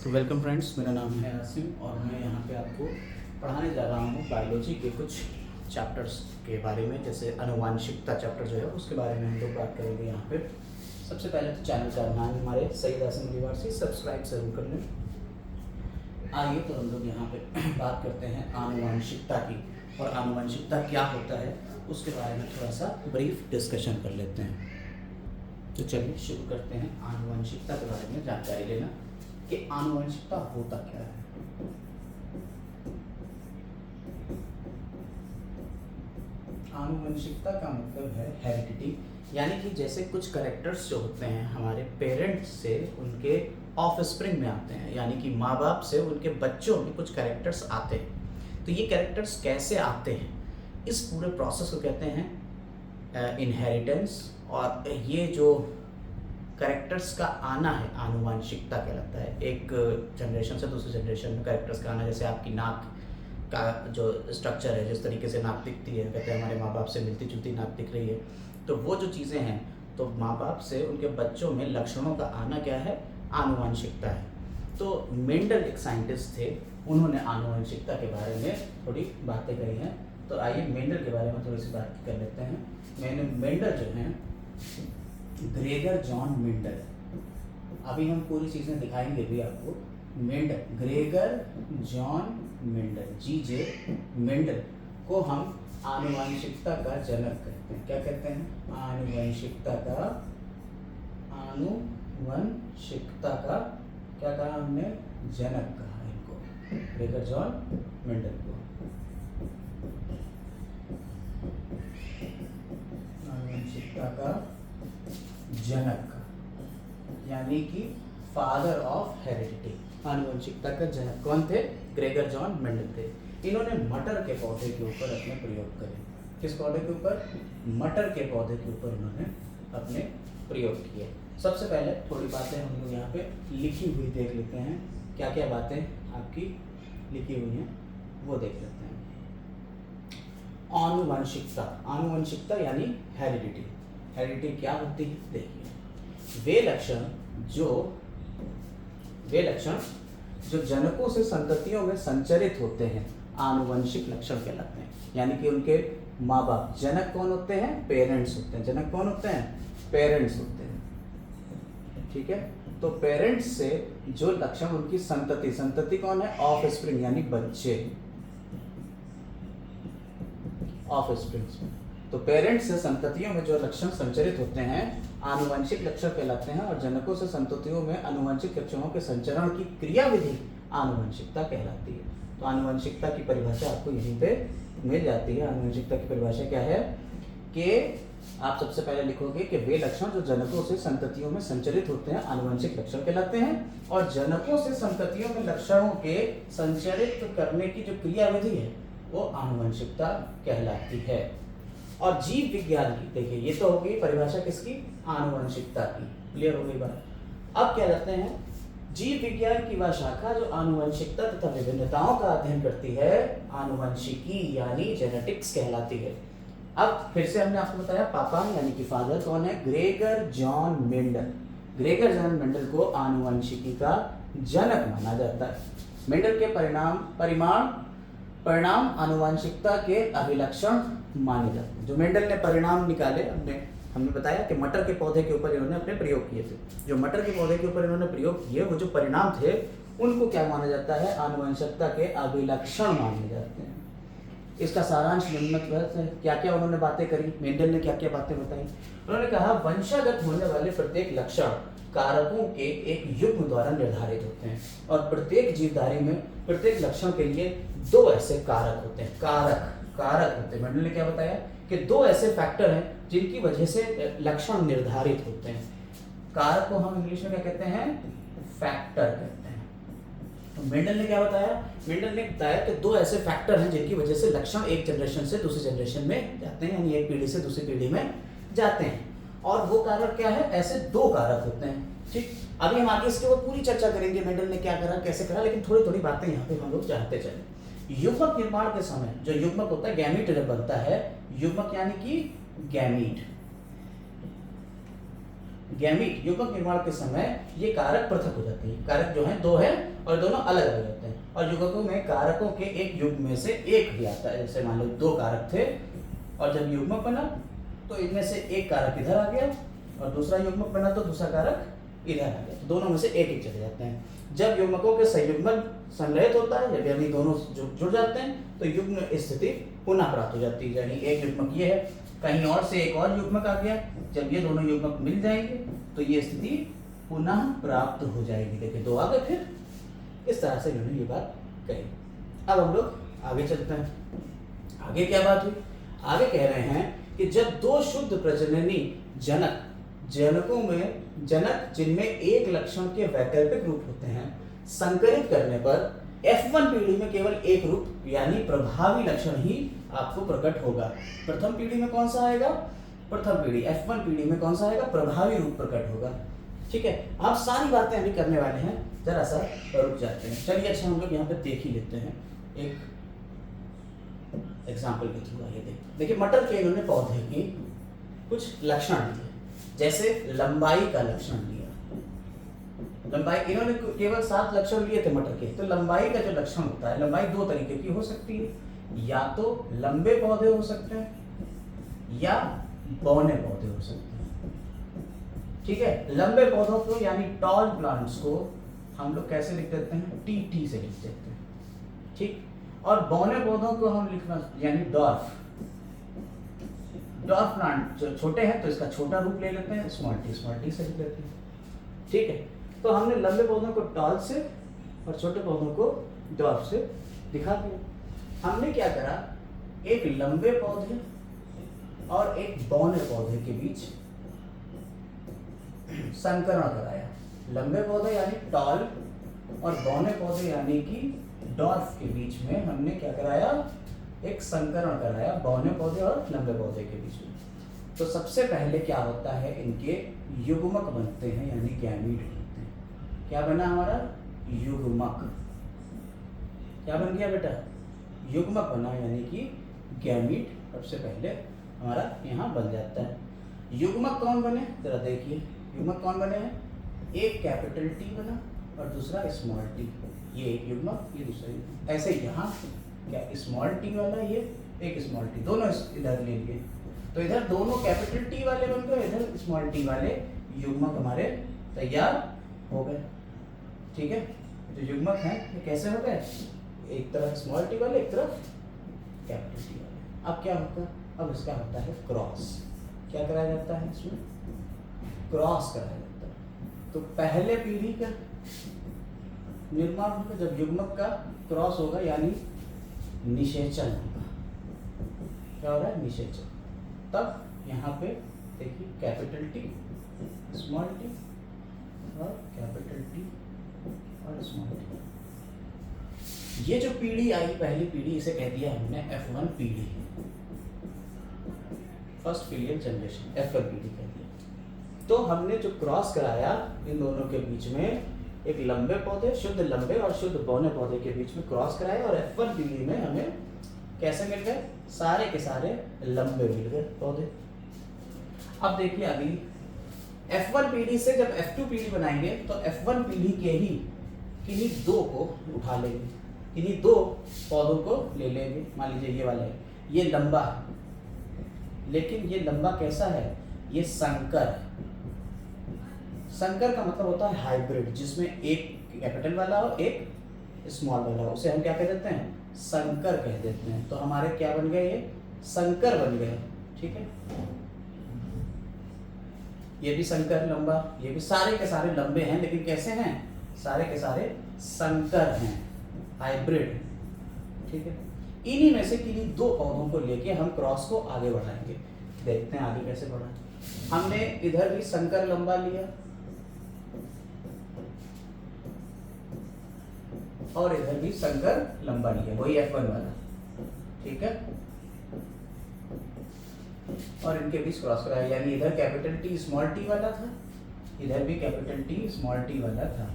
तो welcome friends, मेरा नाम है आसिम और मैं यहाँ पे आपको पढ़ाने जा रहा हूँ बायोलॉजी के कुछ चैप्टर्स के बारे में। जैसे अनुवांशिकता चैप्टर जो है उसके बारे में हम लोग बात करेंगे यहाँ पे। सबसे पहले तो चैनल का नाम हमारे सईद आसिम निवासी सब्सक्राइब जरूर कर लें। आइए तो हम लोग यहाँ पे बात करते हैं आनुवांशिकता की, और आनुवांशिकता क्या होता है उसके बारे में थोड़ा सा ब्रीफ डिस्कशन कर लेते हैं। तो चलिए शुरू करते हैं आनुवंशिकता के बारे में जानकारी लेना कि आनुवंशिकता होता क्या है। आनुवंशिकता का मतलब है हेरिडिटी, यानी कि जैसे कुछ कैरेक्टर्स जो होते हैं हमारे पेरेंट्स से उनके ऑफस्प्रिंग में आते हैं, यानी कि माँ बाप से उनके बच्चों में कुछ कैरेक्टर्स आते हैं। तो ये कैरेक्टर्स कैसे आते हैं, इस पूरे प्रोसेस को कहते हैं इनहेरिटेंस। और ये जो कैरेक्टर्स का आना है आनुवांशिकता कहलाता है। एक जनरेशन से दूसरी जनरेशन में कैरेक्टर्स का आना, जैसे आपकी नाक का जो स्ट्रक्चर है, जिस तरीके से नाक दिखती है, कहते हैं हमारे माँ बाप से मिलती जुलती नाक दिख रही है, तो वो जो चीज़ें हैं तो माँ बाप से उनके बच्चों में लक्षणों का आना क्या है, आनुवांशिकता है। तो मेंडल एक साइंटिस्ट थे, उन्होंने आनुवांशिकता के बारे में थोड़ी बातें कही हैं। तो आइए मेंडल के बारे में थोड़ी सी बात कर लेते हैं। मेंडल जो हैं ग्रेगर जॉन मेंडल, अभी हम पूरी चीज़ें दिखाएंगे भी आपको। Mendel, Gregor Johann Mendel, G J Mendel को हम आनुवंशिकता का जनक कहते हैं। क्या कहते हैं? आनुवंशिकता का, आनुवंशिकता का क्या कहा हमने? जनक कहा इनको, ग्रेगर जॉन मेंडल को आनुवंशिकता का जनक, यानी कि फादर ऑफ हेरिडिटी। आनुवंशिकता का जनक कौन थे? ग्रेगर जॉन मेंडल थे। इन्होंने मटर के पौधे के ऊपर अपने प्रयोग करे। किस पौधे के ऊपर? मटर के पौधे के ऊपर इन्होंने अपने प्रयोग किए। सबसे पहले थोड़ी बातें हम लोग यहाँ पे लिखी हुई देख लेते हैं। क्या क्या बातें आपकी लिखी हुई हैं वो देख लेते हैं। आनुवंशिकता, आनुवंशिकता यानी हेरिडिटी। हेरिडिटी क्या होती है? देखिए, वे लक्षण जो जनकों से संततियों में संचरित होते हैं आनुवंशिक लक्षण कहलाते हैं। यानी कि उनके माँ बाप, जनक कौन होते हैं? पेरेंट्स होते हैं। जनक कौन होते हैं? पेरेंट्स होते हैं। ठीक है, तो पेरेंट्स से जो लक्षण उनकी संतति, संतति कौन है? ऑफस्प्रिंग, यानी बच्चे, ऑफस्प्रिंग। तो पेरेंट्स से संततियों में जो लक्षण संचरित होते हैं आनुवंशिक लक्षण कहलाते हैं, और जनकों से संततियों में आनुवंशिक लक्षणों के संचरण की क्रियाविधि आनुवंशिकता कहलाती है। तो आनुवंशिकता की परिभाषा आपको यहीं पे मिल जाती है। आनुवंशिकता की परिभाषा क्या है कि आप सबसे पहले लिखोगे कि वे लक्षण जो जनकों से संततियों में संचरित होते हैं आनुवंशिक लक्षण कहलाते हैं, और जनकों से संततियों में लक्षणों के संचरित करने की जो क्रियाविधि है वो आनुवंशिकता कहलाती है। और जीव विज्ञान की, देखिए ये तो हो गई परिभाषा किसकी? आनुवंशिकता की। क्लियर हो गई बात। अब क्या कहते हैं? जीव विज्ञान की वह शाखा जो आनुवंशिकता तथा विभिन्नताओं का अध्ययन करती है आनुवंशिकी यानी जेनेटिक्स कहलाती है। अब फिर से हमने आपको बताया पापा यानी कि फादर कौन है? Gregor Johann Mendel. Gregor Johann Mendel को आनुवंशिकी का जनक माना जाता है। मेंडल के परिणाम आनुवंशिकता के अभिलक्षण माने जाते हैं। जो मेंडल ने परिणाम निकाले, हमने बताया कि मटर के पौधे के ऊपर इन्होंने अपने प्रयोग किए थे। जो मटर के पौधे के ऊपर इन्होंने प्रयोग किए, वो जो परिणाम थे उनको क्या माना जाता है? आनुवंशिकता के अभिलक्षण माने जाते हैं। इसका सारांश निम्नवत है। क्या क्या उन्होंने बातें करी, मेंडल ने क्या क्या बातें बताई? उन्होंने कहा वंशागत होने वाले प्रत्येक लक्षण कारकों के एक युग्म द्वारा निर्धारित होते हैं, और प्रत्येक जीवधारी में प्रत्येक लक्षण के लिए दो ऐसे कारक होते हैं। कारक होते हैं। मेंडल ने क्या बताया कि दो ऐसे फैक्टर हैं जिनकी वजह से लक्षण निर्धारित होते हैं। कारक को हम इंग्लिश में क्या कहते हैं? फैक्टर कहते हैं। तो मेंडल ने क्या बताया? मेंडल ने बताया कि दो ऐसे फैक्टर हैं जिनकी वजह से लक्षण एक जनरेशन से दूसरी जनरेशन में जाते हैं, यानी एक पीढ़ी से दूसरी पीढ़ी में जाते हैं। और वो कारक क्या है? ऐसे दो कारक होते हैं। ठीक, अभी हम आगे इसके ऊपर पूरी चर्चा करेंगे मेंडल ने क्या करा, कैसे करा, लेकिन थोड़ी थोड़ी बातें यहाँ पे हम लोग जानते चले। युग्मक निर्माण के समय जो युग्मक होता है, गैमीट जब बनता है, युग्मक यानी कि गैमीट, गैमीट युग्मक निर्माण के समय ये कारक पृथक हो जाते हैं। कारक जो हैं दो हैं और दोनों अलग अलग होते हैं, और युग्मकों में कारकों के एक युग्म में से एक भी आता है। जैसे मान लो दो कारक थे और जब युग्मक बना तो इनमें से एक कारक इधर आ गया और दूसरा युग्मक बना तो दूसरा कारक इधर आ गया, तो दोनों में से एक एक चले जाते हैं। जब युग्मकों के संयुग्मन संलयित होता है, जब यानी दोनों जुड़ जाते हैं तो युग्म स्थिति पुनः प्राप्त हो जाती है। यानी एक युग्मक ये है, कहीं और से एक और युग्मक आ गया, जब ये दोनों युग्मक मिल जाएंगे तो ये स्थिति पुनः प्राप्त हो जाएगी। देखिए दो आ गए, फिर इस तरह से इन्होंने ये बात कही। अब हम लोग आगे चलते हैं। आगे क्या बात हुई? आगे कह रहे हैं कि जब दो शुद्ध प्रजननी जनकों में जनक जिनमें एक लक्षण के वैकल्पिक रूप होते हैं संकरित करने पर F1 पीढ़ी में केवल एक रूप यानी प्रभावी लक्षण ही आपको प्रकट होगा। प्रथम पीढ़ी में कौन सा आएगा? प्रथम पीढ़ी F1 पीढ़ी में कौन सा आएगा? प्रभावी रूप प्रकट होगा। ठीक है, आप सारी बातें अभी करने वाले हैं, जरा सा रुक जाते हैं। चलिए अच्छा हम लोग यहाँ पे देख ही लेते हैं एक एग्जाम्पल के थ्रू। आइए देखिए मटर के इन्होंने पौधे की कुछ लक्षण दिए, जैसे लंबाई का लक्षण लिया। लंबाई इन्होंने केवल 7 लक्षण लिए थे मटर के, तो लंबाई का जो लक्षण होता है, लंबाई दो तरीके की हो सकती है, या तो लंबे पौधे हो सकते हैं या बौने पौधे हो सकते हैं। ठीक है, लंबे पौधों को यानी टॉल प्लांट्स को हम लोग कैसे लिख देते हैं? टी से लिख देते हैं। ठीक, और बौने पौधों को हम लिखना यानी डॉर्फ प्लांट जो छोटे हैं तो इसका छोटा रूप ले लेते हैं, स्मॉल टी से लिख देते हैं। ठीक है, तो हमने लंबे पौधों को टॉल से और छोटे पौधों को डॉर्फ से दिखा दिया। हमने क्या करा, एक लंबे पौधे और एक बौने पौधे के बीच संकरण कराया। लंबे पौधे यानी टॉल और बौने पौधे यानी कि डॉर्फ के बीच में हमने क्या कराया? एक संकरण कराया, बौने पौधे और लंबे पौधे के बीच में। तो सबसे पहले क्या होता है, इनके युग्मक बनते हैं यानी गैमीट बनते हैं। क्या बना हमारा? युग्मक। क्या बन गया बेटा? युग्मक बना यानी कि गैमीट सबसे पहले हमारा यहाँ बन जाता है। युग्मक कौन बने? जरा देखिए युग्मक कौन बने हैं? एक कैपिटल टी बना और दूसरा स्मॉल टी। ये एक युग्मक, ये दूसरा युग्मक। ऐसे यहाँ क्या स्मॉल टी वाला, ये एक स्मॉल टी, दोनों इधर ले लिए, तो इधर दोनों कैपिटल टी वाले बन गए, इधर स्मॉल टी वाले युग्मक हमारे तैयार हो गए। ठीक है, जो युग्मक हैं ये कैसे हो गए? एक तरफ स्मॉल टी वाले, एक तरफ कैपिटल टी वाले। अब क्या होता है? अब इसका होता है क्रॉस। क्या कराया जाता है इसमें? क्रॉस कराया जाता है। तो पहले पीढ़ी का निर्माण होगा जब युग्मक का क्रॉस होगा यानी निषेचन होगा। क्या हो रहा है? निषेचन। तब यहाँ पे देखिए कैपिटल टी, स्मॉल टी और कैपिटल टी और स्मॉल टी। ये जो पीढ़ी आई, पहली पीढ़ी, इसे कह दिया हमने F1 पीढ़ी, फर्स्ट पीरियड जनरेशन, F1 पीढ़ी कह दिया। तो हमने जो क्रॉस कराया इन दोनों के बीच में, एक लंबे पौधे, शुद्ध लंबे और शुद्ध बौने पौधे के बीच में क्रॉस कराया, और F1 पीढ़ी में हमें कैसे मिल गए? सारे के सारे लंबे मिल गए पौधे। अब देखिए अगली F1 पीढ़ी से जब F2 पीढ़ी बनाएंगे तो F1 पीढ़ी के ही किन्हीं दो को उठा लेंगे, किन्हीं दो पौधों को ले लेंगे। मान लीजिए ये वाला है, ये लंबा है, लेकिन ये लंबा कैसा है? ये संकर। संकर का मतलब होता है हाइब्रिड, जिसमें एक कैपिटल वाला हो एक स्मॉल वाला हो, उसे हम क्या कह देते हैं? संकर कह देते हैं। तो हमारे क्या बन गए? ये संकर बन गए। ठीक है, ये भी संकर लंबा, ये भी, सारे के सारे लंबे हैं, लेकिन कैसे हैं? सारे के सारे संकर हैं, हाइब्रिड। ठीक है, इन्हीं में से किन्हीं दो पौधों को लेके हम क्रॉस को आगे बढ़ाएंगे। देखते हैं आगे कैसे बढ़ाएं। हमने इधर भी संकर लंबा लिया और इधर भी संकर लंबा लिया, वही F1 वाला। ठीक है, और इनके बीच क्रॉस कराया, यानी इधर कैपिटल टी स्मॉल टी वाला था, इधर भी कैपिटल टी स्मॉल टी वाला था।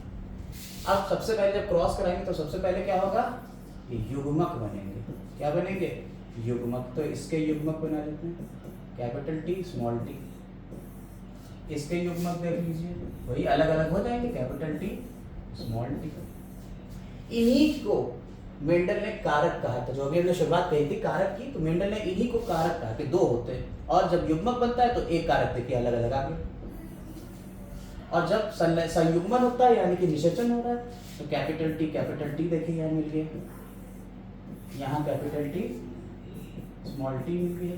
अब सबसे पहले जब क्रॉस कराएंगे तो सबसे पहले क्या होगा? ये युग्मक बनेंगे। क्या बनेंगे? युग्मक। तो इसके युग्मक बना लेते हैं, कैपिटल टी स्मॉल टी। इसके युग्मक देख लीजिए, वही अलग अलग हो जाएंगे, कैपिटल टी स्मॉल टी। इन्हीं को मेंडल ने कारक कहा था, जो अभी हमने शुरुआत कही थी कारक की, तो मेंडल ने इन्हीं को कारक कहा कि दो होते हैं, और जब युग्मक बनता है तो एक कारक देखिए अलग अलग आ गया, और जब संयुग्मन होता है यानी कि निषेचन हो रहा है तो कैपिटल टी देखिए यहाँ मिल गया, यहाँ कैपिटल टी स्मॉल टी मिल गया,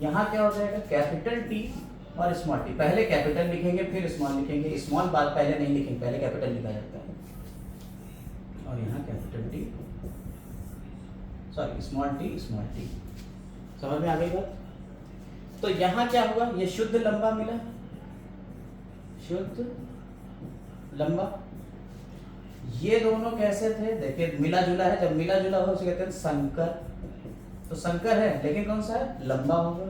यहाँ क्या हो जाएगा कैपिटल टी और स्मॉल टी, पहले कैपिटल लिखेंगे फिर स्मॉल लिखेंगे, स्मॉल बात पहले नहीं लिखेंगे, पहले कैपिटल लिखा जाता है, और यहाँ capital T sorry small T, समझ में आ गई बात। तो यहाँ क्या हुआ, ये शुद्ध लंबा मिला, शुद्ध लंबा। ये दोनों कैसे थे देखिए, मिला जुला है, जब मिला जुला हो उसे कहते हैं संकर, तो संकर है लेकिन कौन सा है, लंबा होगा,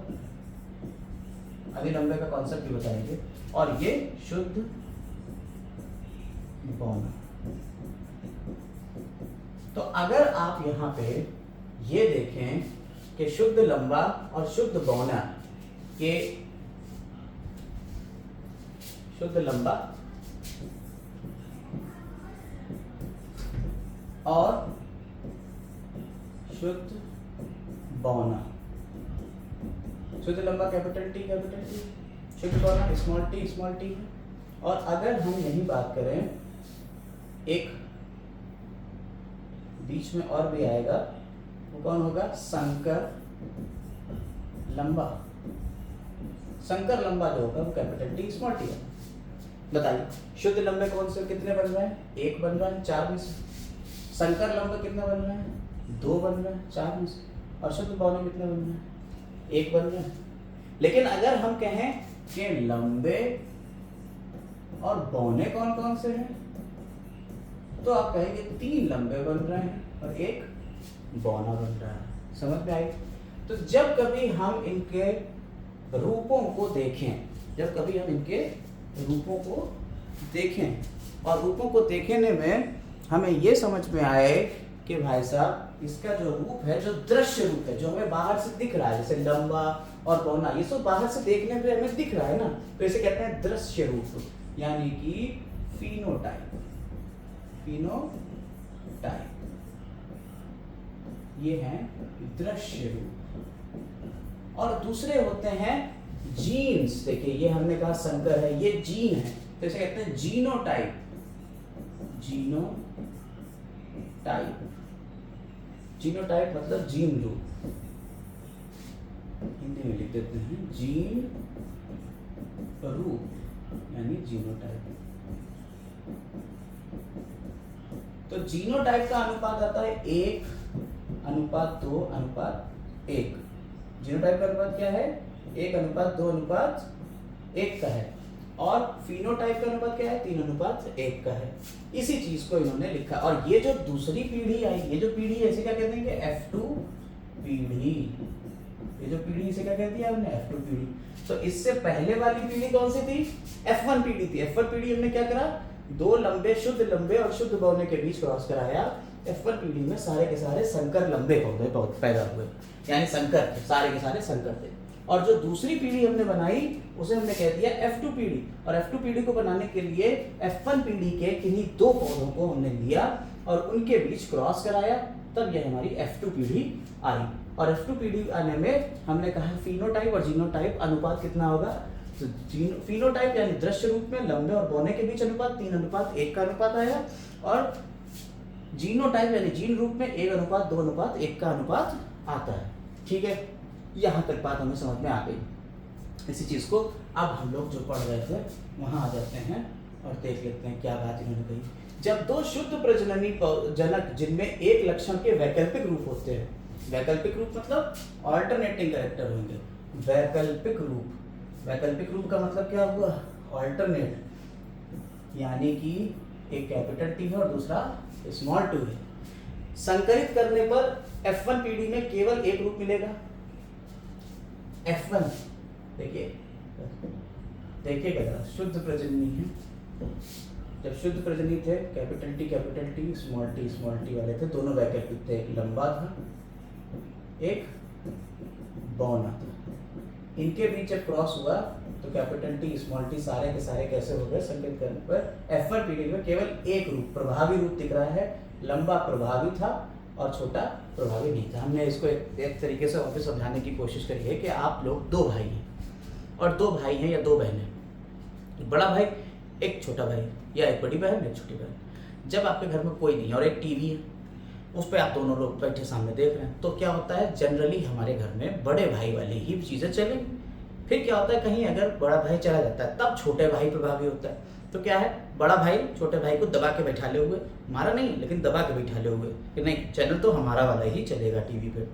अभी लंबे का कॉन्सेप्ट भी बताएंगे। और ये शुद्ध बौना। तो अगर आप यहाँ पे ये देखें कि शुद्ध लंबा और शुद्ध बौना के, शुद्ध लंबा और शुद्ध बौना, शुद्ध लंबा कैपिटल टी, शुद्ध बौना स्मॉल टी है। और अगर हम यही बात करें, एक बीच में और भी आएगा, वो कौन होगा, संकर लंबा। संकर लंबा जो होगा वो कैपिटल टी स्मॉल टी है। बताइए शुद्ध लंबे कौन से कितने बन रहे हैं, एक बन रहा है चार में से, संकर लंबे कितने बन रहे हैं, दो बन रहे हैं चार में से, और शुद्ध बौने कितने बन रहे हैं, एक बन रहे हैं। लेकिन अगर हम कहें कि लंबे और बौने कौन कौन से हैं, तो आप कहेंगे तीन लंबे बन रहे हैं और एक बौना बन रहा है। समझ में आई। तो जब कभी हम इनके रूपों को देखें, जब कभी हम इनके रूपों को देखें और रूपों को देखने में हमें ये समझ में आए कि भाई साहब इसका जो रूप है, जो दृश्य रूप है, जो हमें बाहर से दिख रहा है, जैसे लंबा और बौना, ये सब बाहर से देखने पे हमें दिख रहा है ना, तो इसे कहते हैं दृश्य रूप, यानी कि फिनोटाइप। फिनोटाइप ये है दृश्य रूप। और दूसरे होते हैं जीन्स। देखिए ये हमने कहा संकर है, ये जीन है, तो इसे कहते हैं जीनोटाइप। जीनोटाइप मतलब जीन रूप, हिंदी में लिख देते हैं जीन रूप, यानी जीनोटाइप। तो जीनोटाइप का अनुपात आता है 1:2:1। जीनोटाइप का अनुपात क्या है, 1:2:1 का है। और फिनोटाइप का अनुपात क्या है, 3:1 का है। इसी चीज को इन्होंने लिखा। और ये जो दूसरी पीढ़ी आई, ये जो पीढ़ी है इसे क्या कहते हैं, F2 पीढ़ी। ये जो पीढ़ी इसे क्या कहती है हमने, F2 पीढ़ी। तो इससे पहले वाली पीढ़ी कौन सी थी, F1 पीढ़ी थी। F1 पीढ़ी हमने क्या करा, दो लंबे, शुद्ध लंबे और शुद्ध बौने के बीच क्रॉस कराया। F1 पीढ़ी में सारे के सारे संकर लंबे पौधे बहुत पैदा हुए, यानी संकर थे, सारे के सारे संकर थे। और जो दूसरी पीढ़ी हमने बनाई उसे हमने कह दिया F2 पीढ़ी। और F2 पीढ़ी को बनाने के लिए F1 पीढ़ी के किन्हीं दो पौधों को हमने लिया और उनके बीच क्रॉस कराया, तब यह हमारी F2 पीढ़ी आई। और F2 पीढ़ी आने में हमने कहा फिनोटाइप और जीनोटाइप अनुपात कितना होगा, तो फिनोटाइप यानी दृश्य रूप में लंबे और बौने के बीच अनुपात 3:1 का अनुपात आया। और जीनोटाइप यानी जीन रूप में 1:2:1 का अनुपात आता है। ठीक है, यहाँ तक बात हमें समझ में आ गई। इसी चीज को अब हम लोग जो पढ़ रहे थे वहां आ जाते हैं और देख लेते हैं क्या बात इन्होंने कही। जब दो शुद्ध प्रजननी जनक जिनमें एक लक्षण के वैकल्पिक रूप होते हैं, वैकल्पिक रूप मतलब ऑल्टरनेटिंग कैरेक्टर होंगे। वैकल्पिक रूप का मतलब क्या हुआ, ऑल्टरनेट, यानी कि एक कैपिटल टी है और दूसरा स्मॉल टू है। संकरित करने पर F1 पीढ़ी में केवल एक रूप मिलेगा, F1। देखिएगा शुद्ध प्रजननी है। जब शुद्ध प्रजननी थे कैपिटल टी स्मॉल टी वाले थे, दोनों वैकल्पिक थे, एक लंबा था एक बौना था। इनके बीच जब क्रॉस हुआ तो कैपिटल टी स्मॉल टी सारे के सारे कैसे हो गए, संकेत करने पर F1 पीढ़ी में केवल एक रूप, प्रभावी रूप दिख रहा है। लंबा प्रभावी था और छोटा प्रभावी नहीं था। हमने इसको एक तरीके से वापस समझाने की कोशिश करी है कि आप लोग दो भाई हैं और दो भाई हैं या दो बहनें, बड़ा भाई एक छोटा भाई या एक बड़ी बहन एक छोटी बहन। जब आपके घर में कोई नहीं है और एक टीवी है, उस पर आप दोनों लोग बैठे सामने देख रहे हैं, तो क्या होता है, जनरली हमारे घर में बड़े भाई वाली ही चीज़ें चलेंगी। फिर क्या होता है, कहीं अगर बड़ा भाई चला जाता है तब छोटे भाई प्रभावी होता है। तो क्या है, बड़ा भाई छोटे भाई को दबा के बैठा ले हुए, मारा नहीं लेकिन दबा के बैठा ले हुए कि नहीं चैनल तो हमारा वाला ही चलेगा टीवी पे।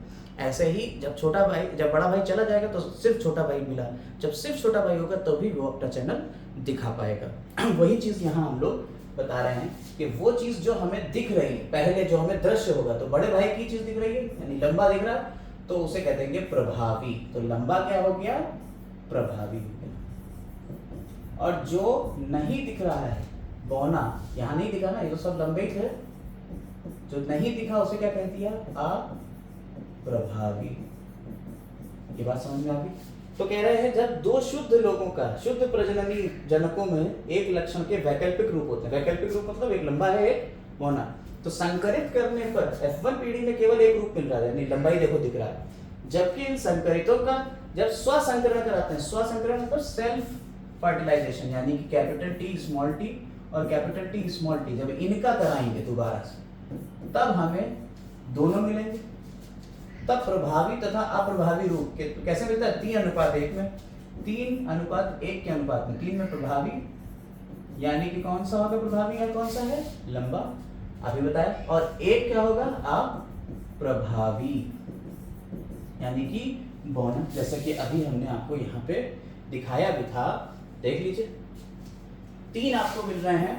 ऐसे ही जब बड़ा भाई चला जाएगा तो सिर्फ छोटा भाई मिला, जब सिर्फ छोटा भाई होगा तभी वो अपना चैनल दिखा पाएगा। वही चीज़ यहाँ हम लोग बता रहे हैं कि वो चीज़ जो हमें दिख रही है, पहले जो हमें दृश्य होगा, तो बड़े भाई की चीज़ दिख रही है यानी लंबा दिख रहा है, तो उसे कहते हैं प्रभावी। तो लंबा क्या हो गया, प्रभावी हो गया। और जो नहीं दिख रहा है, बौना, यहाँ नहीं दिखा ना, ये तो सब लंबे ही थे, जो नहीं दिखा उसे क्या कह दिया, अप्रभावी। ये बात समझ में आ गई। तो कह रहे हैं जब दो शुद्ध लोगों का, शुद्ध प्रजननी जनकों में एक लक्षण के वैकल्पिक रूप होते हैं, वैकल्पिक रूप मतलब एक लंबा है एक बौना, तो संकरित करने पर F1 पीढ़ी में केवल एक रूप मिल रहा है यानी लंबाई देखो दिख रहा है। जबकि इन संकरितों का जब स्वसंकरण कराते हैं, स्वसंकरण मतलब सेल्फ फर्टिलाइजेशन, यानी कि कैपिटल टी स्मॉल टी और कैपिटल टी स्मॉल टी, जब इनका कराएंगे दोबारा से तब हमें दोनों मिलेंगे। तब प्रभावी तथा अप्रभावी रूप के तो कैसे मिलता है, 3:1 में, 3:1 के अनुपात में, 3 में प्रभावी यानी कि कौन सा होगा प्रभावी है, कौन सा है, लंबा, अभी बताया, और 1 क्या होगा, अप्रभावी यानी कि बौना। जैसा कि अभी हमने आपको यहाँ पे दिखाया भी था, देख लीजिए, 3 आपको मिल रहे हैं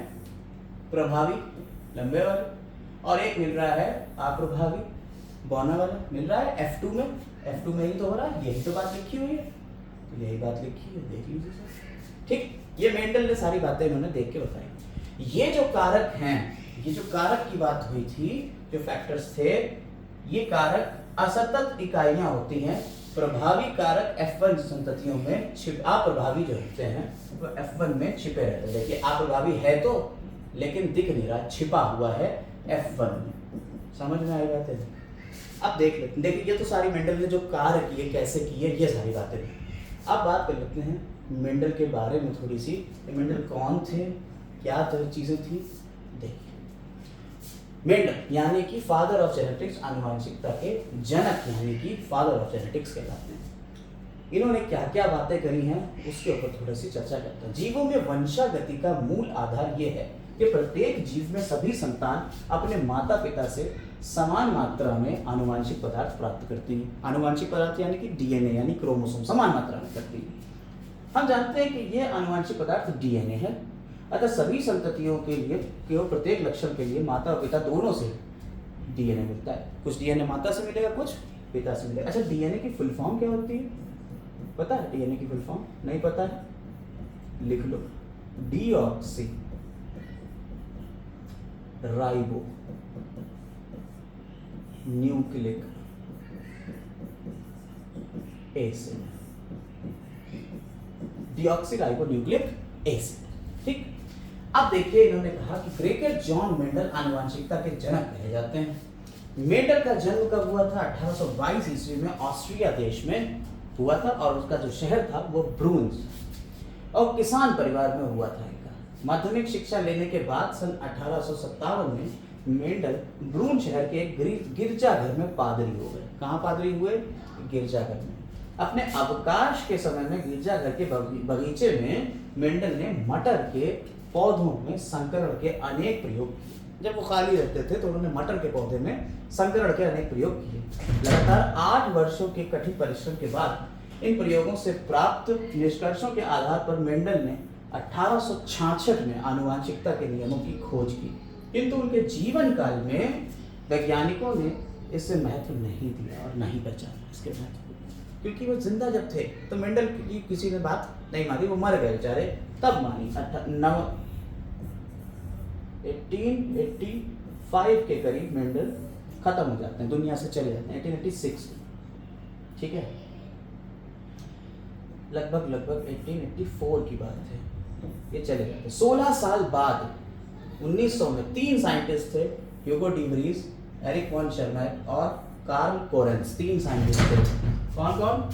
प्रभावी लंबे वाले और 1 मिल रहा है अप्रभावी बौना वाला, मिल रहा है F2 में, F2 में ही तो हो रहा है, यही तो बात लिखी हुई है, तो यही बात लिखी है, देख लीजिए सर। ठीक, ये मेंडल ने सारी बातें इन्होंने देख के बताई। ये जो कारक हैं, ये जो कारक की बात हुई थी, जो फैक्टर्स थे, ये कारक असतत इकाइयां होती हैं। प्रभावी कारक F1 संततियों में अप्रभावी जो होते हैं वो F1 में छिपे रहते हैं। देखिए अप्रभावी है तो, लेकिन दिख नहीं रहा, छिपा हुआ है F1 में। समझ में आई बात है? अब देख लेते हैं, देखिए ये तो सारी मेंडल ने जो कार्य किए, कैसे किए, ये सारी बातें। अब बात कर लेते हैं मेंडल के बारे में थोड़ी सी। मेंडल कौन थे, क्या चीजें थी, देखिए। मेंडल यानी कि फादर ऑफ जेनेटिक्स, आनुवंशिकता के जनक यानी कि फादर ऑफ जेनेटिक्स कहलाते हैं। इन्होंने क्या क्या बातें करी हैं उसके ऊपर थोड़ी सी चर्चा करते हैं। जीवों में वंशागति का मूल आधार ये है कि प्रत्येक जीव में सभी संतान अपने माता पिता से समान मात्रा में आनुवंशिक पदार्थ प्राप्त करती है। आनुवंशिक पदार्थ यानी कि डीएनए यानी क्रोमोसोम समान मात्रा में करती है। हम जानते हैं कि यह आनुवंशिक पदार्थ डीएनए है। अतः सभी संततियों के लिए केवल प्रत्येक लक्षण के लिए माता और पिता दोनों से डीएनए मिलता है। कुछ डीएनए माता से मिलेगा, कुछ पिता से मिलेगा। अच्छा, डीएनए की फुल फॉर्म क्या होती है, पता है? डीएनए की फुल फॉर्म नहीं पता है, लिख लो, deoxyribonucleic acid, deoxyribonucleic acid. ठीक, अब देखिए इन्होंने कहा कि ग्रेगर जॉन मेंडल आनुवंशिकता के जनक कहे जाते हैं। मेंडल का जन्म कब हुआ था? 1822 ईस्वी में ऑस्ट्रिया देश में हुआ था और उसका जो शहर था वो ब्रून्स, और किसान परिवार में हुआ था इनका। माध्यमिक शिक्षा लेने के बाद सन 1857 में मेंडल ब्रून शहर के एक गिरजाघर में पादरी हो गए। कहाँ पादरी हुए? गिरजाघर में। अपने अवकाश के समय में गिरजाघर के बगीचे में मेंडल ने मटर के पौधों में संकरण के अनेक प्रयोग किए। जब वो खाली रहते थे तो उन्होंने मटर के पौधे में संकरण के अनेक प्रयोग किए। लगातार 8 वर्षों के कठिन परिश्रम के बाद इन प्रयोगों से प्राप्त निष्कर्षों के आधार पर मेंडल ने 1866 में आनुवंशिकता के नियमों की खोज की, किंतु उनके जीवन काल में वैज्ञानिकों ने इससे महत्व नहीं दिया और नहीं पहचाना इसके महत्व, क्योंकि वो जिंदा जब थे तो मेंडल की किसी ने बात नहीं मानी, वो मर गए बेचारे, तब मानी। 1885 के करीब मेंडल खत्म हो जाते हैं, दुनिया से चले जाते हैं 1886। ठीक है, लगभग 1884 की बात है, ये चले गए थे। 16 साल बाद 1900 में 3 साइंटिस्ट थे, Hugo de Vries, Erich von Tschermak और कार्ल कोरेंस। 3 साइंटिस्ट थे। कौन कौन?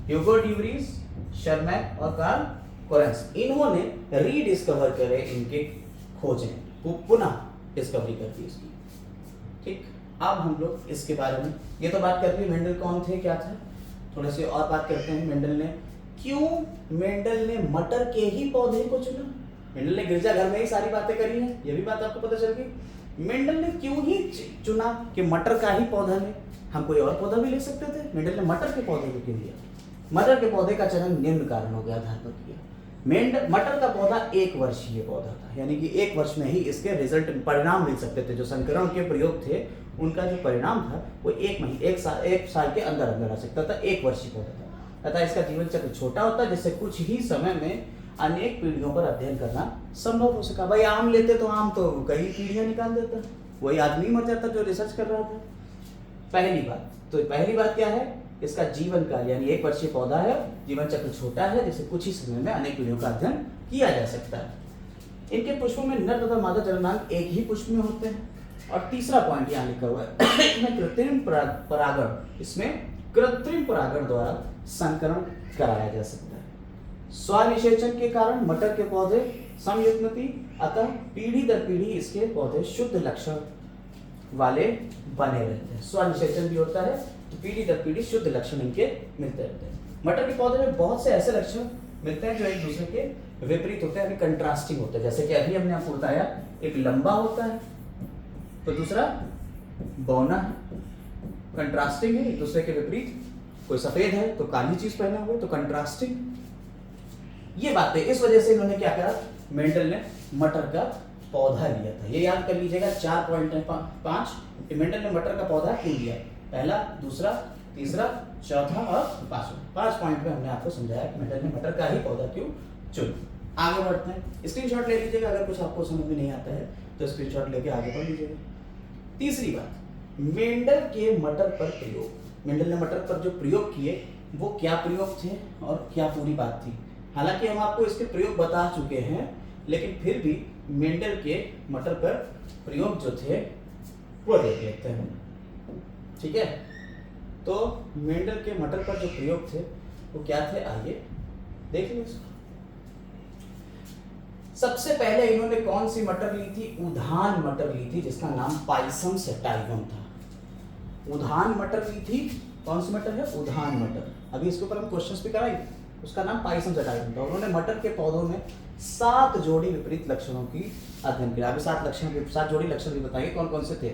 ह्यूगो डी व्रीज, शर्मैक और कार्ल कोरेंस। इन्होंने रीडिस्कवर करे इनके खोजें, पुनः डिस्कवरी कर दी इसकी। ठीक, अब हम लोग इसके बारे में, ये तो बात कर ली मेंडल कौन थे, क्या था, थोड़ा सी और बात करते हैं। मेंडल ने मटर के ही पौधे को चुना? मेंडल ने गिरजाघर में ही सारी बातें करी हैं, ये भी बात आपको पता चल गई। मेंडल ने क्यों ही चुना कि मटर का ही पौधा ले? हम कोई और पौधा भी ले सकते थे, मेंडल ने मटर के पौधे को क्यों लिया? मटर के पौधे का चयन निम्न कारणों के आधार पर किया। मटर का पौधा 1 वर्षीय पौधा था, यानी कि 1 वर्ष में ही इसके रिजल्ट परिणाम मिल सकते थे। जो संकरण के प्रयोग थे उनका जो परिणाम था वो 1 साल के अंदर अंदर आ सकता था। 1 वर्षीय पौधा था, तथा इसका जीवन चक्र छोटा होता है, जिससे कुछ ही समय में अनेक पीढ़ियों पर अध्ययन करना संभव हो सका। भाई आम लेते तो आम तो कई पीढ़ियां निकाल देता, वही आदमी मर जाता जो रिसर्च कर रहा था। पहली बात क्या है? इसका जीवन काल, यानी 1 वर्षीय पौधा है, जीवन चक्र छोटा है, जिससे कुछ ही समय में अनेक पीढ़ियों का अध्ययन किया जा सकता है। इनके पुष्पों में नर तथा मादा जननांग एक ही पुष्प में होते हैं। और तीसरा पॉइंट यहाँ लिखा हुआ है इसमें कृत्रिम परागण द्वारा संकरण कराया जा सकता है। स्वनिषेचन के कारण मटर के पौधे समयुग्मति, अतः पीढ़ी दर पीढ़ी इसके पौधे शुद्ध लक्षण वाले बने रहते हैं। स्वनिषेचन भी होता है तो पीढ़ी दर पीढ़ी शुद्ध लक्षण इनके मिलते रहते हैं। मटर के पौधे में बहुत से ऐसे लक्षण मिलते हैं जो एक दूसरे के विपरीत होते हैं, कंट्रास्टिंग होते हैं। जैसे कि अभी हमने आपको बताया, एक लंबा होता है तो दूसरा बौना है, कंट्रास्टिंग है, एक दूसरे के विपरीत। कोई सफेद है तो काली चीज पहना हुआ है तो कंट्रास्टिंग। ये बातें, इस वजह से इन्होंने क्या करा, मेंडल ने मटर का पौधा लिया था। ये याद कर लीजिएगा, 4 पॉइंट है 5 कि मेंडल ने मटर का पौधा क्यों लिया। पहला, दूसरा, तीसरा, चौथा और 5वां। 5 पॉइंट में हमने आपको समझाया कि मेंडल ने मटर का ही पौधा क्यों चुना। आगे बढ़ते हैं, स्क्रीनशॉट ले लीजिएगा, अगर कुछ आपको समझ में नहीं आता है तो स्क्रीनशॉट लेके आगे बढ़ लीजिएगा। तीसरी बात, मेंडल के मटर पर प्रयोग। मेंडल ने मटर पर जो प्रयोग किए वो क्या प्रयोग थे और क्या पूरी बात थी। हालांकि हम आपको इसके प्रयोग बता चुके हैं, लेकिन फिर भी मेंडल के मटर पर प्रयोग जो थे वो देख लेते हैं। ठीक है, तो मेंडल के मटर पर जो प्रयोग थे वो क्या थे, आइए देख लीजिए इसको। सबसे पहले इन्होंने कौन सी मटर ली थी? उद्यान मटर ली थी, जिसका नाम पाइसम सेटाइवम था। उद्यान मटर ली थी। कौन सी मटर है? उद्यान मटर। अभी इसके ऊपर हम क्वेश्चंस भी कराएंगे। उसका नाम पाइसम सेटाइवम था। उन्होंने मटर के पौधों में 7 जोड़ी विपरीत लक्षणों की अध्ययन किया। अभी 7 जोड़ी लक्षण भी बताइए कौन कौन से थे।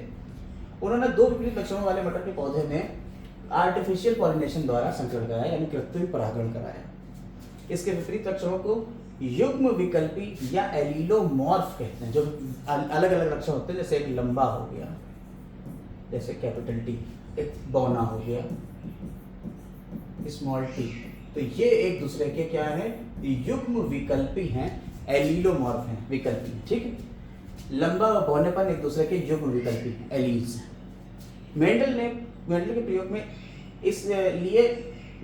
उन्होंने 2 विपरीत लक्षणों वाले मटर के पौधे में आर्टिफिशियल पॉलिनेशन द्वारा संकरण कराया, यानी कृत्रिम परागण कराया। इसके विपरीत लक्षणों को युग्म विकल्पी या एलिलोमॉर्फ कहते हैं। जो अलग अलग लक्षण होते हैं, जैसे एक लंबा हो गया, जैसे कैपिटल टी, एक बौना हो गया, स्मॉल टी, तो ये एक दूसरे के क्या है, युग्म विकल्पी हैं, एलिलोमॉर्फ हैं, विकल्पी हैं। ठीक है, लंबा और बौनेपन एक दूसरे के युग्म विकल्पी हैं, एलील्स हैं। मेंडल के प्रयोग में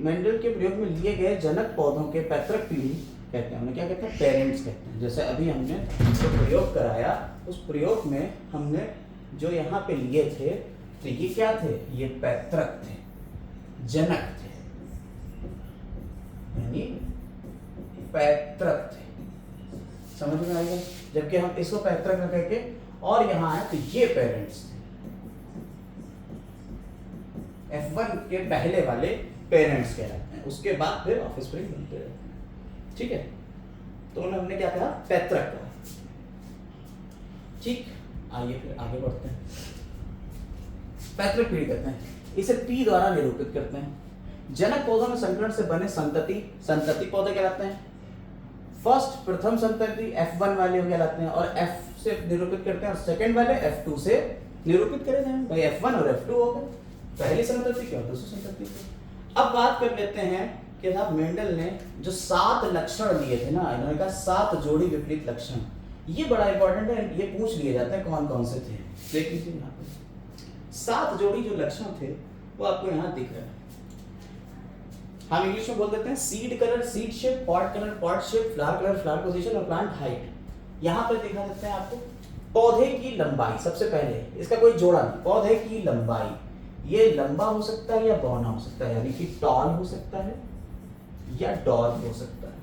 मेंडल के प्रयोग में लिए गए जनक पौधों के पैतृक पीढ़ी कहते हैं, उन्हें क्या कहते हैं, पेरेंट्स कहते हैं। जैसे अभी हमने जो प्रयोग कराया, उस प्रयोग में हमने जो यहाँ पे लिए थे, तो ये क्या थे, ये पैतृक थे, जनक थे, यानी पैतृक थे। समझ में आएगा? जबकि हम इसको पैतृक न करके और यहाँ आए तो ये पेरेंट्स थे। F1 के पहले वाले पेरेंट्स कहलाते हैं, उसके बाद फिर ऑफस्प्रिंग बनते रहते हैं। ठीक है, तो हमने क्या कहा, पैतृक कहा। ठीक, आइए फिर आगे बढ़ते हैं। पैतृक पीढ़ी कहते हैं, इसे P द्वारा निरूपित करते हैं। जनक पौधों में संकरण से बने संतति पौधे कहलाते हैं। प्रथम संतति F1 वाले कहलाते हैं और F से निरूपित करते हैं, और सेकंड वाले F2 से निरूपित करे जाएंगे। भाई F1 और F2 हो गए, पहली संतति की और दूसरी संतति की। अब बात कर लेते हैं कि साहब मेंडल ने जो 7 लक्षण लिए थे ना, इन्होंने कहा 7 जोड़ी विपरीत लक्षण, ये बड़ा इंपॉर्टेंट है, ये पूछ लिए जाते हैं कौन कौन से थे। देख लीजिए यहाँ पे 7 जोड़ी जो लक्षण थे वो आपको यहाँ दिख रहा है। हम इंग्लिश में बोल देते हैं seed colour seed shape, pot colour pot shape, flower colour flower position और प्लांट हाइट। यहाँ पर दिखा देते हैं आपको पौधे की लंबाई। सबसे पहले इसका कोई जोड़ा नहीं, पौधे की लंबाई, ये लंबा हो सकता है या बौना हो सकता है, यानी कि टॉल हो सकता है या डॉल हो सकता है।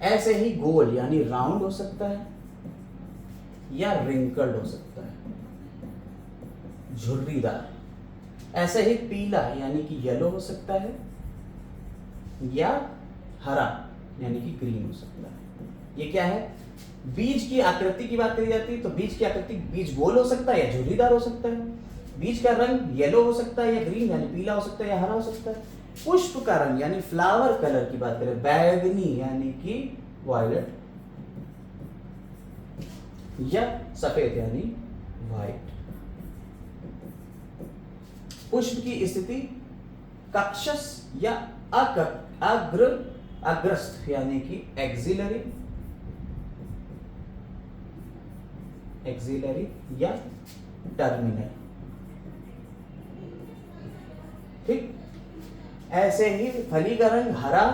ऐसे ही गोल यानी राउंड हो सकता है या रिंकल्ड हो सकता है, झुर्रीदार। ऐसे ही पीला यानी कि येलो हो सकता है या हरा यानी कि ग्रीन हो सकता है। ये क्या है? बीज की आकृति की बात करी जाती है तो बीज की आकृति, बीज गोल हो सकता है या झुर्रीदार हो सकता है। बीज का रंग येलो हो सकता है या ग्रीन यानी पीला हो सकता है या हरा हो सकता है। पुष्प का रंग यानी फ्लावर कलर की बात करें, बैगनी यानी कि वायलेट या सफेद यानी व्हाइट। पुष्प की स्थिति कक्षस या अग्रस्त यानी कि एक्सिलरी या टर्मिनल। ठीक, ऐसे ही फली का रंग हरा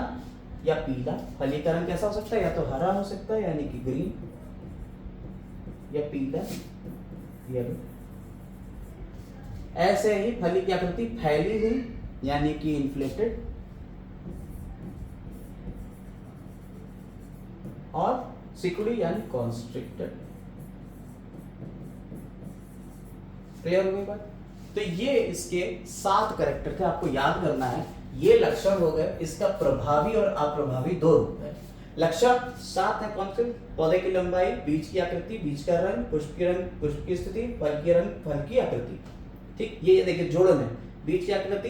या पीला। फली का रंग कैसा हो सकता है? या तो हरा हो सकता है यानी कि ग्रीन या पीला येलो। ऐसे ही फली की आकृति फैली हुई यानी कि इन्फ्लेटेड और सिकुड़ी यानी कॉन्स्ट्रिक्टेड। क्लियर हो गई बात? तो ये इसके 7 कैरेक्टर थे, आपको याद करना है। ये लक्षण हो गए, इसका प्रभावी और अप्रभावी 2 रूप है। लक्षण 7 है कौन से? पौधे की लंबाई, बीज की आकृति, बीज का रंग, पुष्प की रंग, पुष्प की स्थिति, फल की रंग, फल की आकृति। ठीक, ये देखिए जोड़े में बीज की आकृति,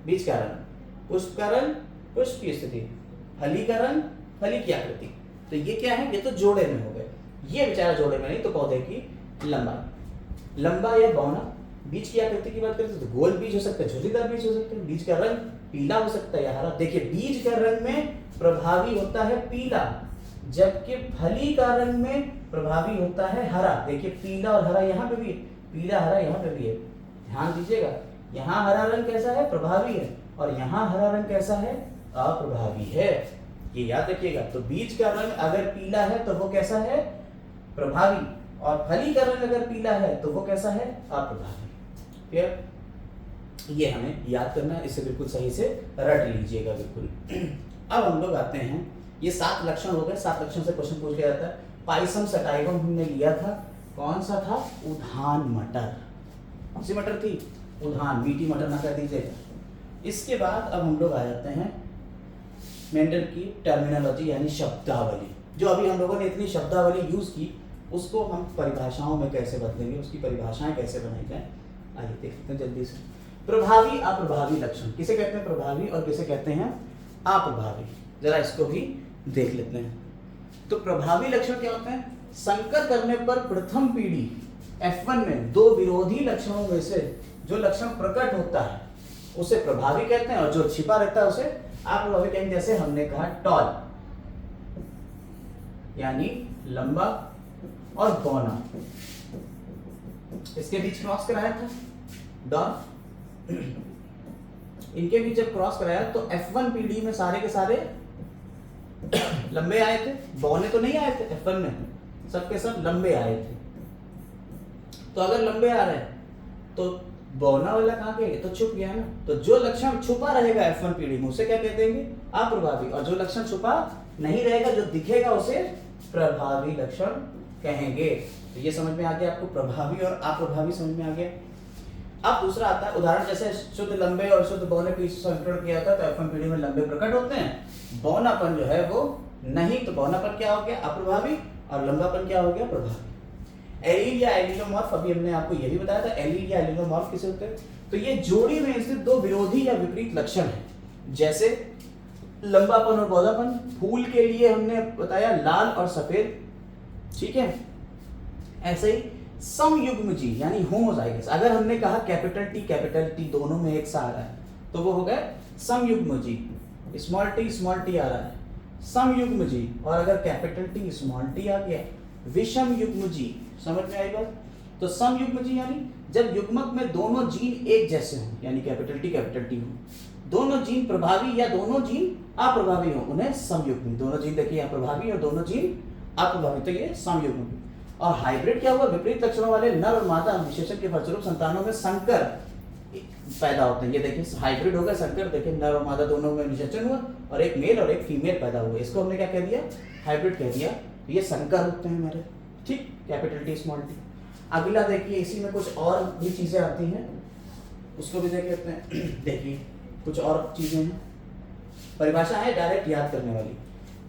बीज का रंग, पुष्प का रंग, पुष्प की स्थिति, फली का रंग, फली की आकृति। तो ये क्या है? ये तो जोड़े में हो गए। ये बेचारा जोड़े में नहीं, तो पौधे की लंबाई, लंबा या बौना। बीज की आकृति की बात करें तो गोल बीज हो सकता है, झुर्रीदार बीज हो सकते हैं। बीज का रंग पीला हो सकता है या हरा। देखिए बीज का रंग में प्रभावी होता है पीला, जबकि फली का रंग में प्रभावी होता है हरा। देखिए पीला और हरा यहाँ पे भी है, पीला हरा यहाँ पे भी है। ध्यान दीजिएगा, यहाँ हरा रंग कैसा है? प्रभावी है, और यहाँ हरा रंग कैसा है? अप्रभावी है। ये याद रखिएगा। तो बीज का रंग अगर पीला है तो वो कैसा है? प्रभावी, और फली का रंग अगर पीला है तो वो कैसा है? अप्रभावी। क्लियर? ये हमें याद करना है, इसे बिल्कुल सही से रट लीजिएगा बिल्कुल। अब हम लोग आते हैं, ये 7 लक्षण हो गए। 7 लक्षण से क्वेश्चन पूछ लिया जाता है। पाइसम सटाइवम हमने लिया था, कौन सा था? उद्यान मटर। कौन सी मटर थी? उद्यान, मीठी मटर ना कर दीजिएगा। इसके बाद अब हम लोग आ जाते हैं मेंडल की टर्मिनोलॉजी यानी शब्दावली। जो अभी हम लोगों ने इतनी शब्दावली यूज की, उसको हम परिभाषाओं में कैसे बदलेंगे, उसकी परिभाषाएं कैसे बनाई जाए, आइए देखते हैं जल्दी से। प्रभावी अप्रभावी लक्षण किसे कहते हैं? प्रभावी, और किसे कहते हैं? अप्रभावी। जरा इसको भी देख लेते हैं। तो प्रभावी लक्षण क्या होते हैं? संकर करने पर प्रथम पीढ़ी F1 में 2 विरोधी लक्षणों में से जो लक्षण प्रकट होता है उसे प्रभावी कहते हैं, और जो छिपा रहता है उसे अप्रभावी कहेंगे। जैसे हमने कहा टॉल यानी लंबा और बौना, इसके बीच क्रॉस कराया था डॉर्फ। इनके बीच जब क्रॉस कराया तो F1 पीढ़ी में सारे के सारे लंबे आए थे, बौने तो नहीं आए थे। F1 में सबके सब लंबे आए थे। तो अगर लंबे आ रहे हैं तो बौना वाला कहाँ गया? तो छुप गया ना। तो जो लक्षण छुपा रहेगा F1 पीढ़ी में उसे क्या कहते हैं? अप्रभावी। और जो लक्षण छुपा नहीं रहेगा, जो दिखेगा, उसे प्रभावी लक्षण कहेंगे। तो ये समझ में आ गया आपको, प्रभावी और अप्रभावी समझ में आ गया। अब दूसरा आता है उदाहरण, जैसे शुद्ध लंबे और शुद्ध बौने पीढ़ी से संकरण किया था तो F1 पीढ़ी में लंबे प्रकट होते हैं, बौनापन जो है वो नहीं। तो बौनापन क्या हो गया? अप्रभावी, और लंबापन क्या हो गया? प्रभावी। एलील या एलिलोमॉर्फ, अभी हमने आपको ये भी बताया था एलील या एलिलोमॉर्फ किसे होते हैं। तो ये जोड़ी में स्थित 2 विरोधी या विपरीत लक्षण हैं। जैसे लंबापन और बौनापन, फूल के लिए हमने बताया लाल और सफेद, ठीक है। ऐसे ही समयुग्मजी यानी होमोजाइगस, अगर हमने कहा कैपिटल टी दोनों में एक सा आ रहा है तो वो हो गया समयुग्मजी। स्मॉल टी आ रहा है, समयुग्मजी। और अगर कैपिटल टी स्मॉल टी आ गया, विषम युग्मजी। समझ में आई बात? तो समयुग्मजी यानी जब युग्मक में दोनों जीन एक जैसे हों, यानी कैपिटल टी हो, दोनों जीन प्रभावी या दोनों जीन अप्रभावी हो उन्हें समयुग्मी। दोनों जीन देखिए यहाँ प्रभावी और दोनों जीन अप्रभावी, तो ये समयुग्मी। और हाइब्रिड क्या हुआ, विपरीत लक्षणों वाले नर और मादा विशेषण के फलस्वरूप संतानों में संकर पैदा होते हैं। ये देखिए हाइब्रिड हो गया, संकर, देखिए नर और मादा दोनों में निषेचन हुआ और एक मेल और एक फीमेल पैदा हुआ, इसको हमने क्या कह दिया, हाइब्रिड कह दिया। ये संकर होते हैं हमारे, ठीक, कैपिटल टी स्मॉल टी। अगला देखिए इसी में कुछ और भी चीजें आती हैं, उसको भी देख लेते हैं। देखिए कुछ और चीजें हैं, परिभाषा है डायरेक्ट याद करने वाली।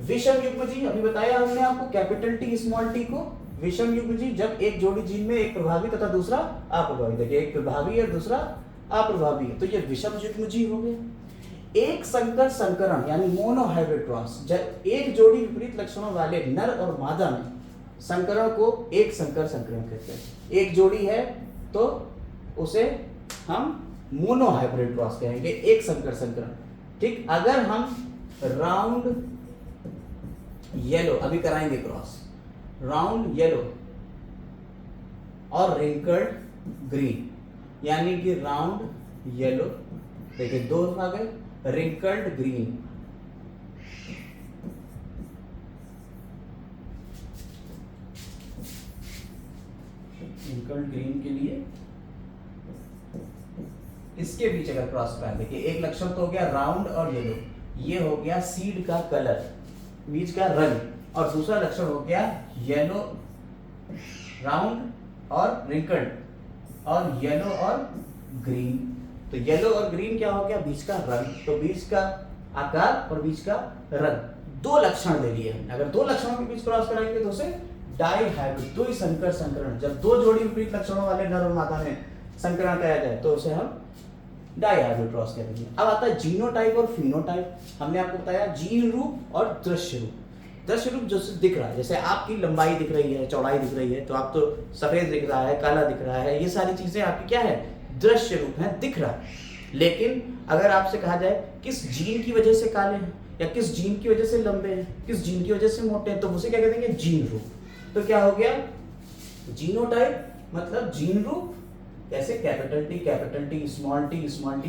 विषम युग्म जी, अभी बताया हमने आपको कैपिटल टी स्मॉल टी को। विषम युग्म जी जब एक जोड़ी जीन में एक प्रभावी तथा दूसरा अप्रभावी, देखिए एक प्रभावी और दूसरा अप्रभावी है, तो ये विषम युग्म जी हो गए। एक संकर संकरण यानी मोनो हाइब्रिड क्रॉस, जब एक जोड़ी विपरीत लक्षणों वाले नर और मादा में संकरण को एक संकर संकरण कहते हैं। एक जोड़ी है तो उसे हम मोनो हाइब्रिड क्रॉस कहेंगे, एक संकर संकरण, ठीक। अगर हम राउंड येलो, अभी कराएंगे क्रॉस, राउंड येलो और रिंकल्ड ग्रीन, यानी कि राउंड येलो, देखिए दो आ गए, रिंकल्ड ग्रीन, रिंकल्ड ग्रीन के लिए इसके बीच अगर क्रॉस करा, देखिए एक लक्षण तो हो गया राउंड और येलो, ये हो गया सीड का कलर, बीज का रंग, और दूसरा लक्षण हो गया येलो राउंड और रिंकल्ड, और येलो और ग्रीन। तो येलो और ग्रीन क्या हो गया, बीज का रंग, तो बीज का आकार और बीज का रंग, दो लक्षण ले लिए हमने। अगर दो लक्षणों के बीच क्रॉस कराएंगे तो उसे डाई हाइब्रिड, दो ही संकर संकरण, जब दो जोड़ी विपरीत लक्षणों वाले नर और मादा में संकरण कराया जाए तो उसे हम डाई हाइब्रिड क्रॉस करेंगे। अब आता है जीनोटाइप और फिनोटाइप। हमने आपको बताया जीन रूप और दृश्य रूप। दृश्य रूप जो दिख रहा है, जैसे आपकी लंबाई दिख रही है, चौड़ाई दिख रही है, तो आप तो सफेद दिख रहा है, काला दिख रहा है, ये सारी चीजें आपकी क्या है, दृश्य रूप है, दिख रहा है। लेकिन अगर आपसे कहा जाए किस जीन की वजह से काले हैं, या किस जीन की वजह से लंबे हैं, किस जीन की वजह से मोटे हैं, तो उसे क्या कहते हैं, जीन रूप। तो क्या हो गया, जीनोटाइप मतलब जीन रूप, जैसे कैपिटल टी स्मॉल टी,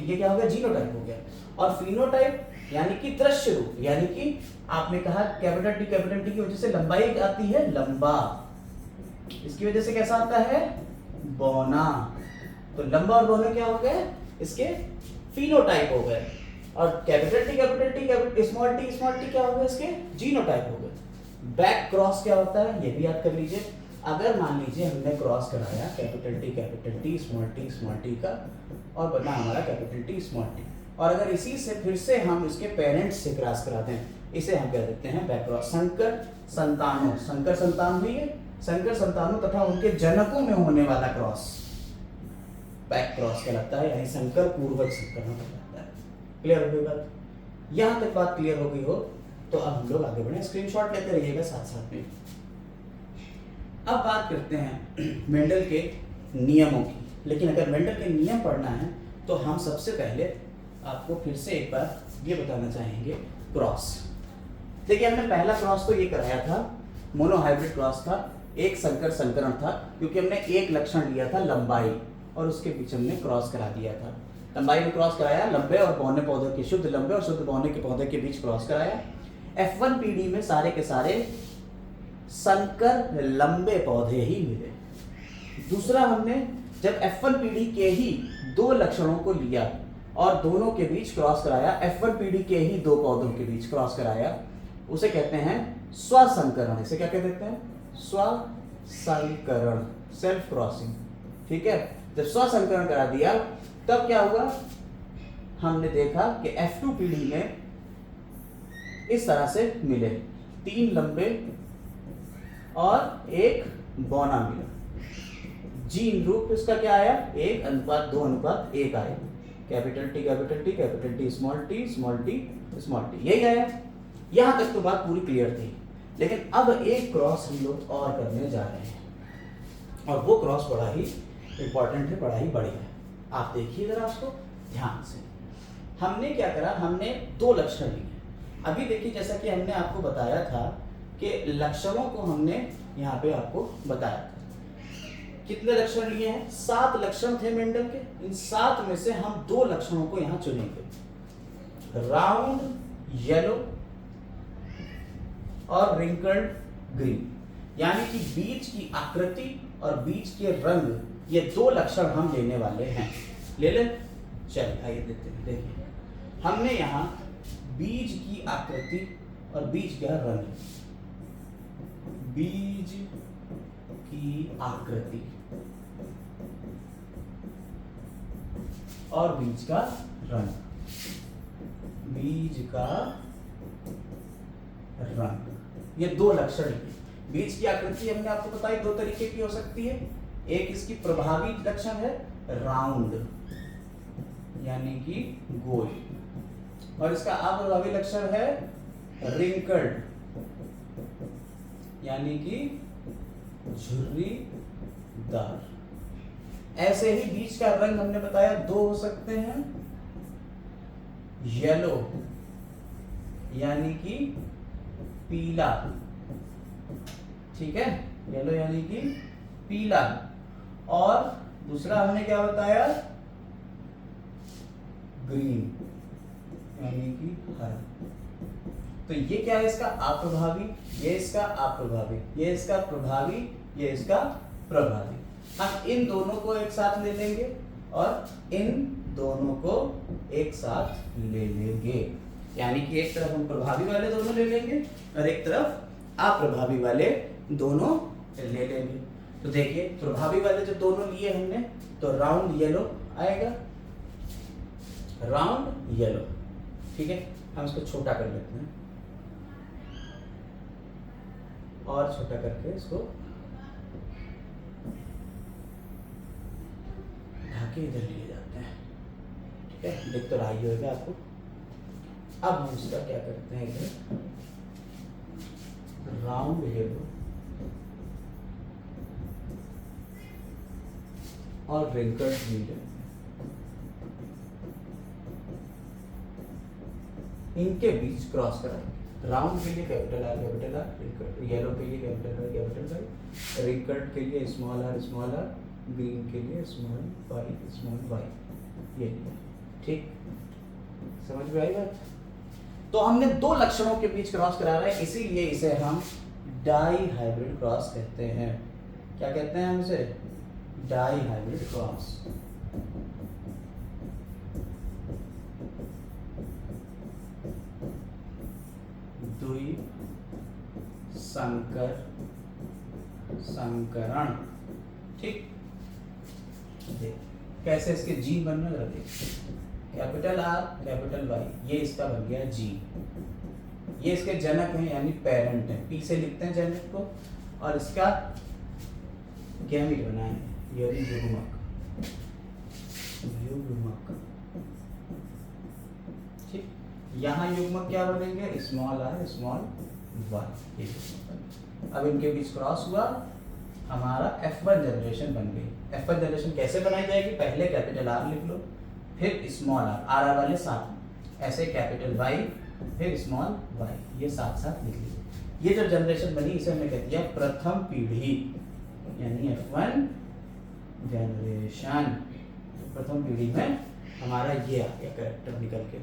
ये क्या हो गया, जीनोटाइप हो गया। और फिनोटाइप यानी कि दृश्य रूप, यानी कि आपने कहा कैपिटल टी की वजह से लंबाई आती है लंबा, इसकी वजह से कैसा आता है, बौना, तो लंबा और बौना क्या हो गए, इसके फिनोटाइप हो गए। और कैपिटल टी स्मॉल टी क्या हो गए, इसके जीनोटाइप हो गए। बैक क्रॉस क्या होता है, ये भी याद कर लीजिए। अगर मान लीजिए हमने क्रॉस कराया कैपिटल टी स्मॉल टी का, और बना हमारा कैपिटल टी स्मॉल टी, और अगर इसी से फिर से हम इसके पेरेंट्स से क्रॉस कराते हैं, इसे हम कह देते हैं बैक क्रॉस। संकर संतानों, संकर संतान हुई है, संकर संतानों तथा उनके जनकों में होने वाला क्रॉस बैक क्रॉस कहलाता है, यानी संकर पूर्वज संकरण कहलाता है। क्लियर हो गई बात? यहां तक बात क्लियर हो गई हो तो अब हम लोग आगे बढ़े, स्क्रीनशॉट लेते रहिएगा साथ साथ में। अब बात करते हैं मेंडल के नियमों की। लेकिन अगर मेंडल के नियम पढ़ना है तो हम सबसे पहले आपको फिर से एक बार ये बताना चाहेंगे क्रॉस। देखिए हमने पहला क्रॉस तो ये कराया था, मोनोहाइब्रिड क्रॉस था, एक संकर संकरण था, क्योंकि हमने एक लक्षण लिया था लंबाई, और उसके बीच हमने क्रॉस करा दिया था। लंबाई में क्रॉस कराया, लंबे और बौने पौधे के, शुद्ध लंबे और शुद्ध बौने के पौधे के बीच क्रॉस कराया। F1 पीढ़ी में सारे के सारे संकर लंबे पौधे ही मिले। दूसरा हमने जब F1 पीढ़ी के ही दो लक्षणों को लिया और दोनों के बीच क्रॉस कराया, F1 पीढ़ी के ही दो पौधों के बीच क्रॉस कराया, उसे कहते हैं स्वसंकरण। इसे क्या कहते हैं, स्वसंकरण, सेल्फ क्रॉसिंग। ठीक है, जब स्वसंकरण करा दिया तब क्या हुआ, हमने देखा कि F2 पीढ़ी में इस तरह से मिले, 3 लंबे और एक बौना मिला। जीन रूप इसका क्या आया, 1:2:1 आया। कैपिटल टी स्मॉल टी यही आया। यहां तक तो बात पूरी क्लियर थी। लेकिन अब एक क्रॉस हम लोग और करने जा रहे हैं, और वो क्रॉस बड़ा ही इंपॉर्टेंट है, बड़ा ही बढ़िया है। आप देखिए जरा उसको ध्यान से। हमने क्या करा, हमने 2 लक्षण लिए। अभी देखिए जैसा कि हमने आपको बताया था कि लक्षणों को हमने यहाँ पे आपको बताया था। कितने लक्षण लिए हैं, 7 लक्षण थे मेंडल के। इन 7 में से हम 2 लक्षणों को यहाँ चुनेंगे। राउंड येलो और रिंकल्ड ग्रीन, यानी कि बीज की आकृति और बीज के रंग, ये दो लक्षण हम लेने वाले हैं। ले लें, चलिए आइए देखते हैं। देखिए हमने यहाँ बीज की आकृति और बीज का रंग, बीज की आकृति और बीज का रंग, बीज का रंग, ये दो लक्षण हैं। बीज की आकृति हमने आपको बताई दो तरीके की हो सकती है। एक इसकी प्रभावी लक्षण है राउंड, यानी कि गोल, और इसका अप्रभावी लक्षण है रिंकल्ड, यानी कि झुर्रीदार। ऐसे ही बीज का रंग हमने बताया दो हो सकते हैं, येलो यानी कि पीला, ठीक है, येलो यानी कि पीला, और दूसरा हमने क्या बताया, ग्रीन यानी कि हरा। तो ये क्या है, इसका अप्रभावी, ये इसका अप्रभावी, ये इसका प्रभावी, ये इसका प्रभावी। हम इन दोनों को एक साथ ले लेंगे और इन दोनों को एक साथ ले लेंगे, यानी कि एक तरफ हम प्रभावी वाले दोनों ले लेंगे और एक तरफ अप्रभावी वाले दोनों ले लेंगे। तो देखिए प्रभावी वाले जो दोनों लिए हमने, तो राउंड येलो आएगा, राउंड येलो, ठीक है। हम इसको छोटा कर लेते हैं और छोटा करके इसको ढाके इधर ले जाते हैं, ठीक है, देख तो रहा ही होगा आपको। अब हम इसका क्या करते हैं, इधर राउंड येलो और रिंकल्ड ग्रीन, इनके बीच क्रॉस कराएंगे। राउंड के लिए कैपिटल आर, येलो के लिए कैपिटल आर, रिंकल्ड के लिए स्मॉल आर, ग्रीन के लिए स्मॉल वाई, ये ठीक, समझ में आई बात। तो हमने दो लक्षणों के बीच क्रॉस करा रहे हैं, इसीलिए इसे हम डाई हाइब्रिड क्रॉस कहते हैं। क्या कहते हैं हम इसे, डाई हाइब्रिड क्रॉस। द्वि संकरण, ठीक। कैसे इसके जीन बनने लगे, कैपिटल आर कैपिटल वाई, ये इसका बन गया जीन। ये इसके जनक हैं यानी पेरेंट हैं, पी से लिखते हैं जनक को, और इसका गैमीट बनाए यानी युग्मक, ठीक। यहाँ युग्मक क्या बनेंगे, स्मॉल आर स्मॉल वाई। अब इनके बीच क्रॉस हुआ, हमारा F1 जनरेशन बन गई। F1 जनरेशन कैसे बनाई जाएगी, पहले कैपिटल आर लिख लो, फिर स्मॉल आर वाले साथ, ऐसे कैपिटल वाई फिर स्मॉल वाई, ये साथ साथ लिख लीजिए। ये जो जनरेशन बनी इसे हमने कह दिया प्रथम पीढ़ी, यानी F1 जनरेशन। प्रथम पीढ़ी में हमारा ये आ गया कैरेक्टर निकल के।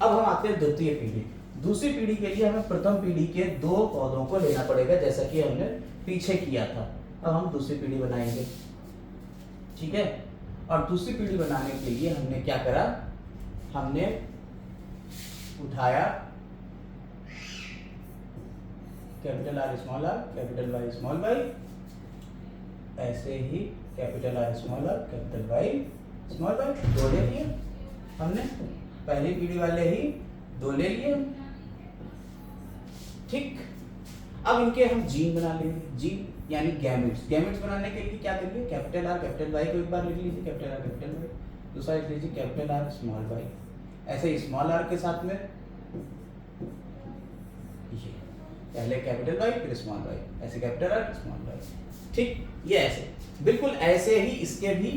अब हम आते हैं द्वितीय पीढ़ी। दूसरी पीढ़ी के लिए हमें प्रथम पीढ़ी के दो पौधों को लेना पड़ेगा, जैसा कि हमने पीछे किया था। अब हम दूसरी पीढ़ी बनाएंगे, ठीक है। और दूसरी पीढ़ी बनाने के लिए हमने क्या करा, हमने उठाया capital R capital Y small Y, ऐसे ही capital R capital Y small Y, दो ले लिए हमने, पहली पीढ़ी वाले ही दो ले लिए, ठीक। अब इनके हम जीन बना लेंगे, जीन यानी गैमेट्स। गैमेट्स बनाने के लिए क्या करिए, कैपिटल आर कैपिटल वाई को एक बार लिख लीजिए, कैपिटल आर कैपिटल वाई, दूसरा लिख लीजिए कैपिटल आर स्मॉल वाई, ऐसे स्मॉल आर के साथ में ये पहले कैपिटल वाई फिर स्मॉल वाई, ऐसे कैपिटल आर स्मॉल वाई, ठीक। ये ऐसे बिल्कुल ऐसे ही इसके भी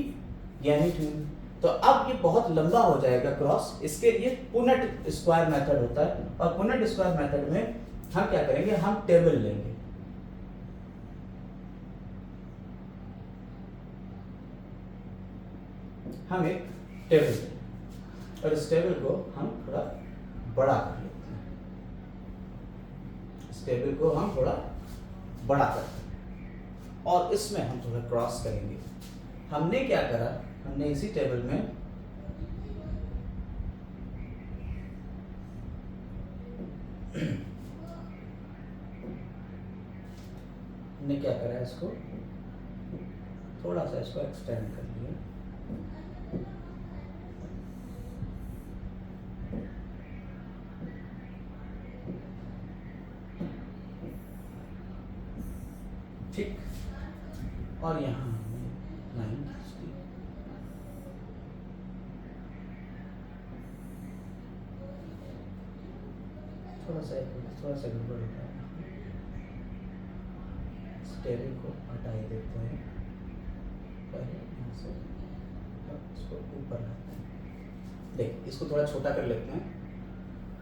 गैमेट होंगे। तो अब ये बहुत लंबा हो जाएगा क्रॉस, इसके लिए पुनेट स्क्वायर मेथड होता है, और पुनेट स्क्वायर मेथड में हम क्या करेंगे, हम टेबल लेंगे, हम एक टेबल लेंगे और इस टेबल को हम थोड़ा बड़ा कर लेते हैं। इस टेबल को हम थोड़ा बड़ा करते हैं और इसमें हम थोड़ा क्रॉस करेंगे। हमने क्या करा, हमने इसी टेबल में हमने क्या करा, इसको थोड़ा सा इसको एक्सटेंड कर लिया। ठीक, और यहाँ हमने लाइन खींच दी। थोड़ा सा गड़बड़ होता है, इस टेबल को हटा ही देते हैं पहले यहाँ से, इसको ऊपर लाते हैं। देख, इसको थोड़ा छोटा कर लेते हैं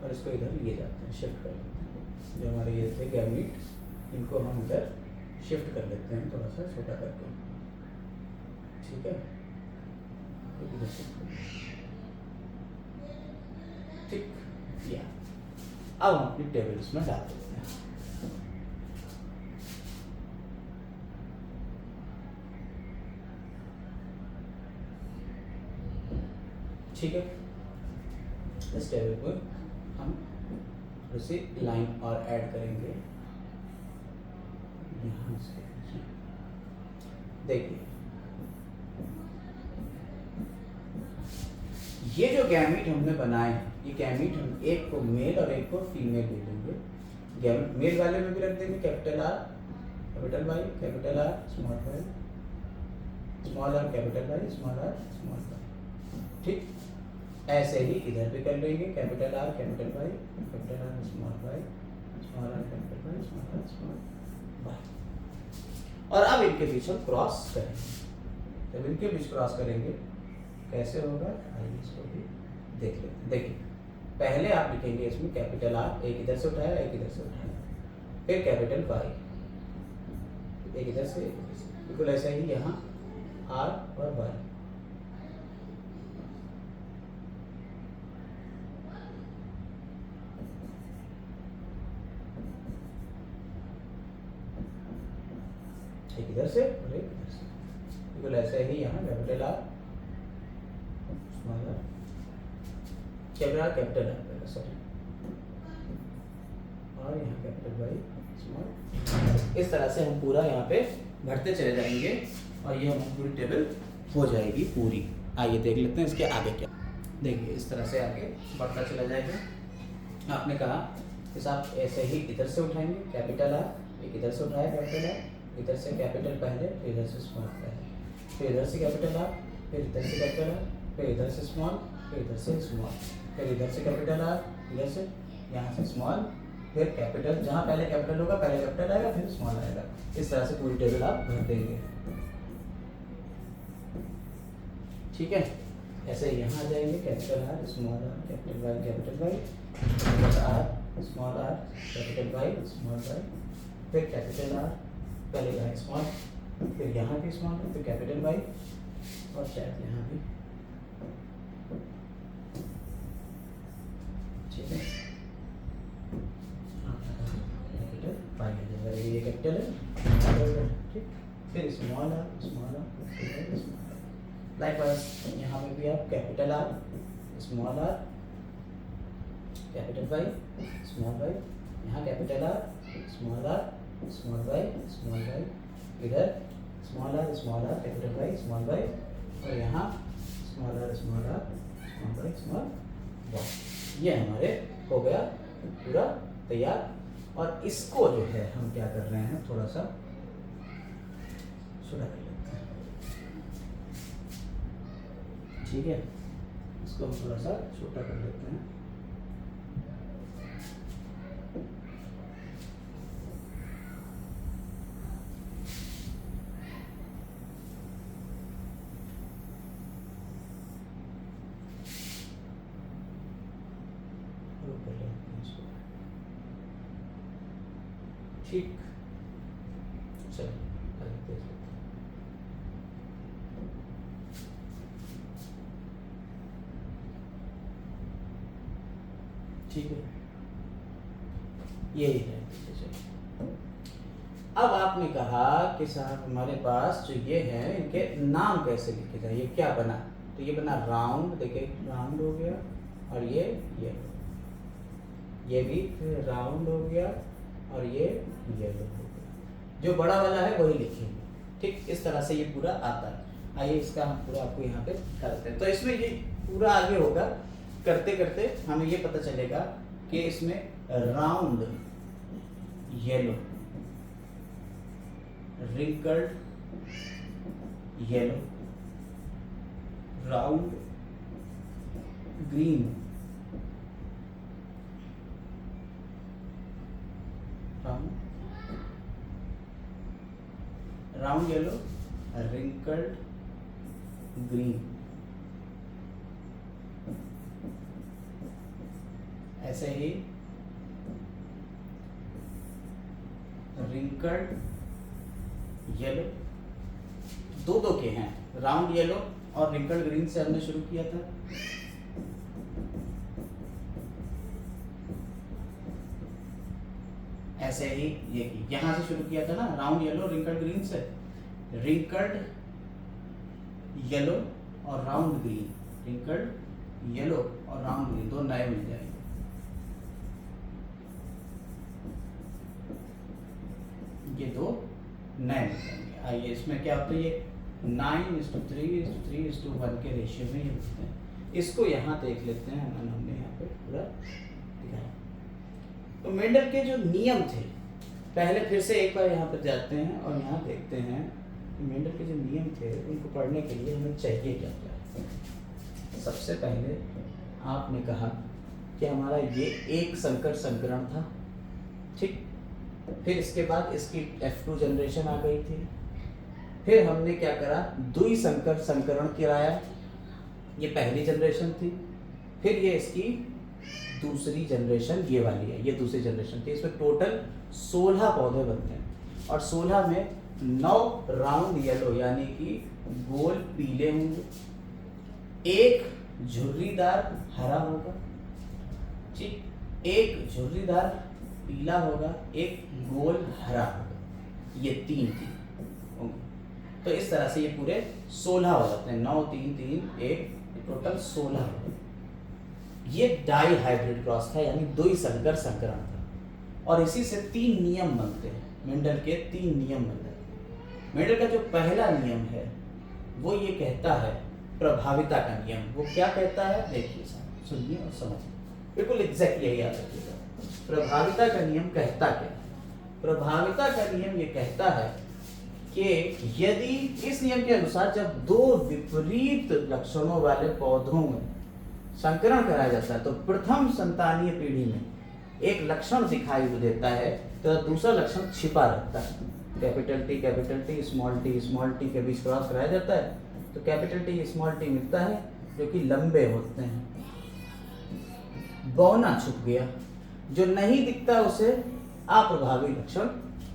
और इसको इधर लिए जाते हैं, शिफ्ट कर लेते हैं। जो हमारे ये थे गैमीट, इनको हम इधर शिफ्ट कर लेते हैं थोड़ा सा छोटा करके। ठीक है, ठीक, या अब हम अपनी टेबल इसमें डाल देते हैं। ठीक है, इस टेबल को हम उसी लाइन और ऐड करेंगे यहाँ से। देखिए, ये जो गैमीट हमने बनाए हैं, ये गैमीट हम एक को मेल और एक को फीमेल ले लेंगे। गैमीट मेल वाले में भी रख देंगे capital R, capital Y, capital R, small Y, small R, capital Y, small R, small Y. ठीक, ऐसे ही इधर भी कर लेंगे, capital R, capital Y, capital R, small Y, small R, capital Y, small R, small Y. और अब इनके बीच हम क्रॉस करेंगे। जब इनके बीच क्रॉस करेंगे कैसे होगा, आइए इसको भी देख लेते हैं। देखिए, पहले आप लिखेंगे इसमें कैपिटल आर, एक इधर से उठाया, एक इधर से उठाया, फिर कैपिटल वाई, एक इधर से, बिल्कुल ऐसा ही यहाँ आर और वाई। एक इधर से और एक इधर से, बिल्कुल ऐसे ही यहाँ capital R, small R, capital R, sorry, और यहाँ कैपिटल वाई, स्मॉल। इस तरह से हम पूरा यहाँ पे भरते चले जाएंगे और ये हमारी पूरी टेबल हो जाएगी पूरी। आइए देख लेते हैं इसके आगे क्या। देखिए, इस तरह से आगे बढ़ता चला जाएगा। आपने कहा कि आप ऐसे ही इधर से उठाएंगे कैपिटल आर, एक इधर से उठाया कैपिटल आर, इधर से कैपिटल पहले, फिर इधर से स्मॉल पहले, फिर इधर से कैपिटल आर, फिर इधर से कैपिटल आर, फिर इधर से स्मॉल, फिर इधर से स्मॉल, फिर इधर से कैपिटल आर, इधर से, यहाँ से स्मॉल, फिर कैपिटल, जहाँ पहले कैपिटल होगा पहले कैपिटल आएगा, फिर स्मॉल आएगा। इस तरह से पूरी टेबल आप भर देंगे। ठीक है, ऐसे यहाँ आ जाएंगे, capital R, small R, capital Y, capital Y, capital R, small R, capital Y, small Y, फिर कैपिटल आर, पहले यहाँ स्मॉल, फिर यहाँ भी स्मॉल, फिर कैपिटल वाई, और शायद यहाँ भी। ठीक है, कैपिटल वाई आ जाएगा, ये कैपिटल है। ठीक, फिर small R, small R, small R. Likewise यहाँ पे भी आप capital R, small R, capital Y, small Y, यहाँ capital R, small R, small Y, small Y, इधर small R, capital Y, small Y, और यहाँ small R, small Y, small Y. ये हमारे हो गया पूरा तैयार। और इसको जो है हम क्या कर रहे हैं, थोड़ा सा छोटा कर लेते हैं। ठीक है, इसको हम थोड़ा सा छोटा कर लेते हैं। ठीक, चलो देख लेते हैं। ठीक है, यही है। अब आपने कहा कि साहब हमारे पास जो ये है इनके नाम कैसे लिखे जाए, ये क्या बना, तो ये बना राउंड, देखिए राउंड हो गया, और ये भी फिर राउंड हो गया, और ये येलो हो गया। जो बड़ा वाला है वही लिखेंगे, ठीक, इस तरह से ये पूरा आता है। आइए इसका हम पूरा आपको यहाँ पे करते हैं। तो इसमें ये पूरा आगे होगा, करते करते हमें ये पता चलेगा कि इसमें round yellow, wrinkled yellow, round green, round yellow, wrinkled green, ऐसे ही wrinkled येलो, दो के हैं, राउंड येलो और रिंकल्ड ग्रीन से हमने शुरू किया था। ऐसे ही ये यहां से शुरू किया था ना, राउंड येलो रिंकल्ड ग्रीन से, रिंकल्ड येलो और राउंड ग्रीन, रिंकल्ड येलो और राउंड ग्रीन, दो नए मिल जाएंगे। ये दो नए मिल जाएंगे। आइए इसमें क्या होता है, ये 9:3:3:1 के रेशियो में ये होते हैं। इसको यहाँ देख लेते हैं, हमने यहाँ पे पूरा दिखाया। तो मेंडल के जो नियम थे, पहले फिर से एक बार यहाँ पर जाते हैं और यहाँ देखते हैं कि मेंडल के जो नियम थे उनको पढ़ने के लिए हमें चाहिए क्या क्या। सबसे पहले आपने कहा कि हमारा ये एक संकर संकरण था, ठीक, फिर इसके बाद इसकी F2 जनरेशन आ गई थी, फिर हमने क्या करा, द्वि संकर संकरण कराया, ये पहली जनरेशन थी, फिर ये इसकी दूसरी जनरेशन ये वाली है, ये दूसरी जनरेशन थी। इसमें टोटल 16 पौधे बनते हैं और 16 में 9 राउंड येलो यानी कि गोल पीले होंगे, एक झुर्रीदार हरा होगा, ठीक, एक झुर्रीदार पीला होगा, एक गोल हरा होगा, ये 3 होंगे। तो इस तरह से ये पूरे 16 हो जाते हैं, 9 3 3 1, टोटल 16 हो गए। ये डाई हाइब्रिड क्रॉस था, यानी द्वि संकर संकरण था, और इसी से 3 नियम बनते हैं। मेंडल के 3 नियम बनते हैं। मेंडल का जो पहला नियम है वो ये कहता है, प्रभाविता का नियम। वो क्या कहता है, देखिए साहब, सुनिए और समझिए, बिल्कुल एग्जैक्ट यही याद रखिएगा। प्रभाविता का नियम कहता क्या है? प्रभाविता का नियम ये कहता है कि यदि इस नियम के अनुसार जब दो विपरीत लक्षणों वाले पौधों में संकरण कराया जाता है तो प्रथम संतानीय पीढ़ी में एक लक्षण दिखाई देता है तो दूसरा लक्षण छिपा रहता है। कैपिटल टी स्मॉल टी के बीच क्रॉस कराया जाता है तो कैपिटल टी स्मॉल टी मिलता है जो कि लंबे होते हैं। बौना छुप गया, जो नहीं दिखता उसे अप्रभावी लक्षण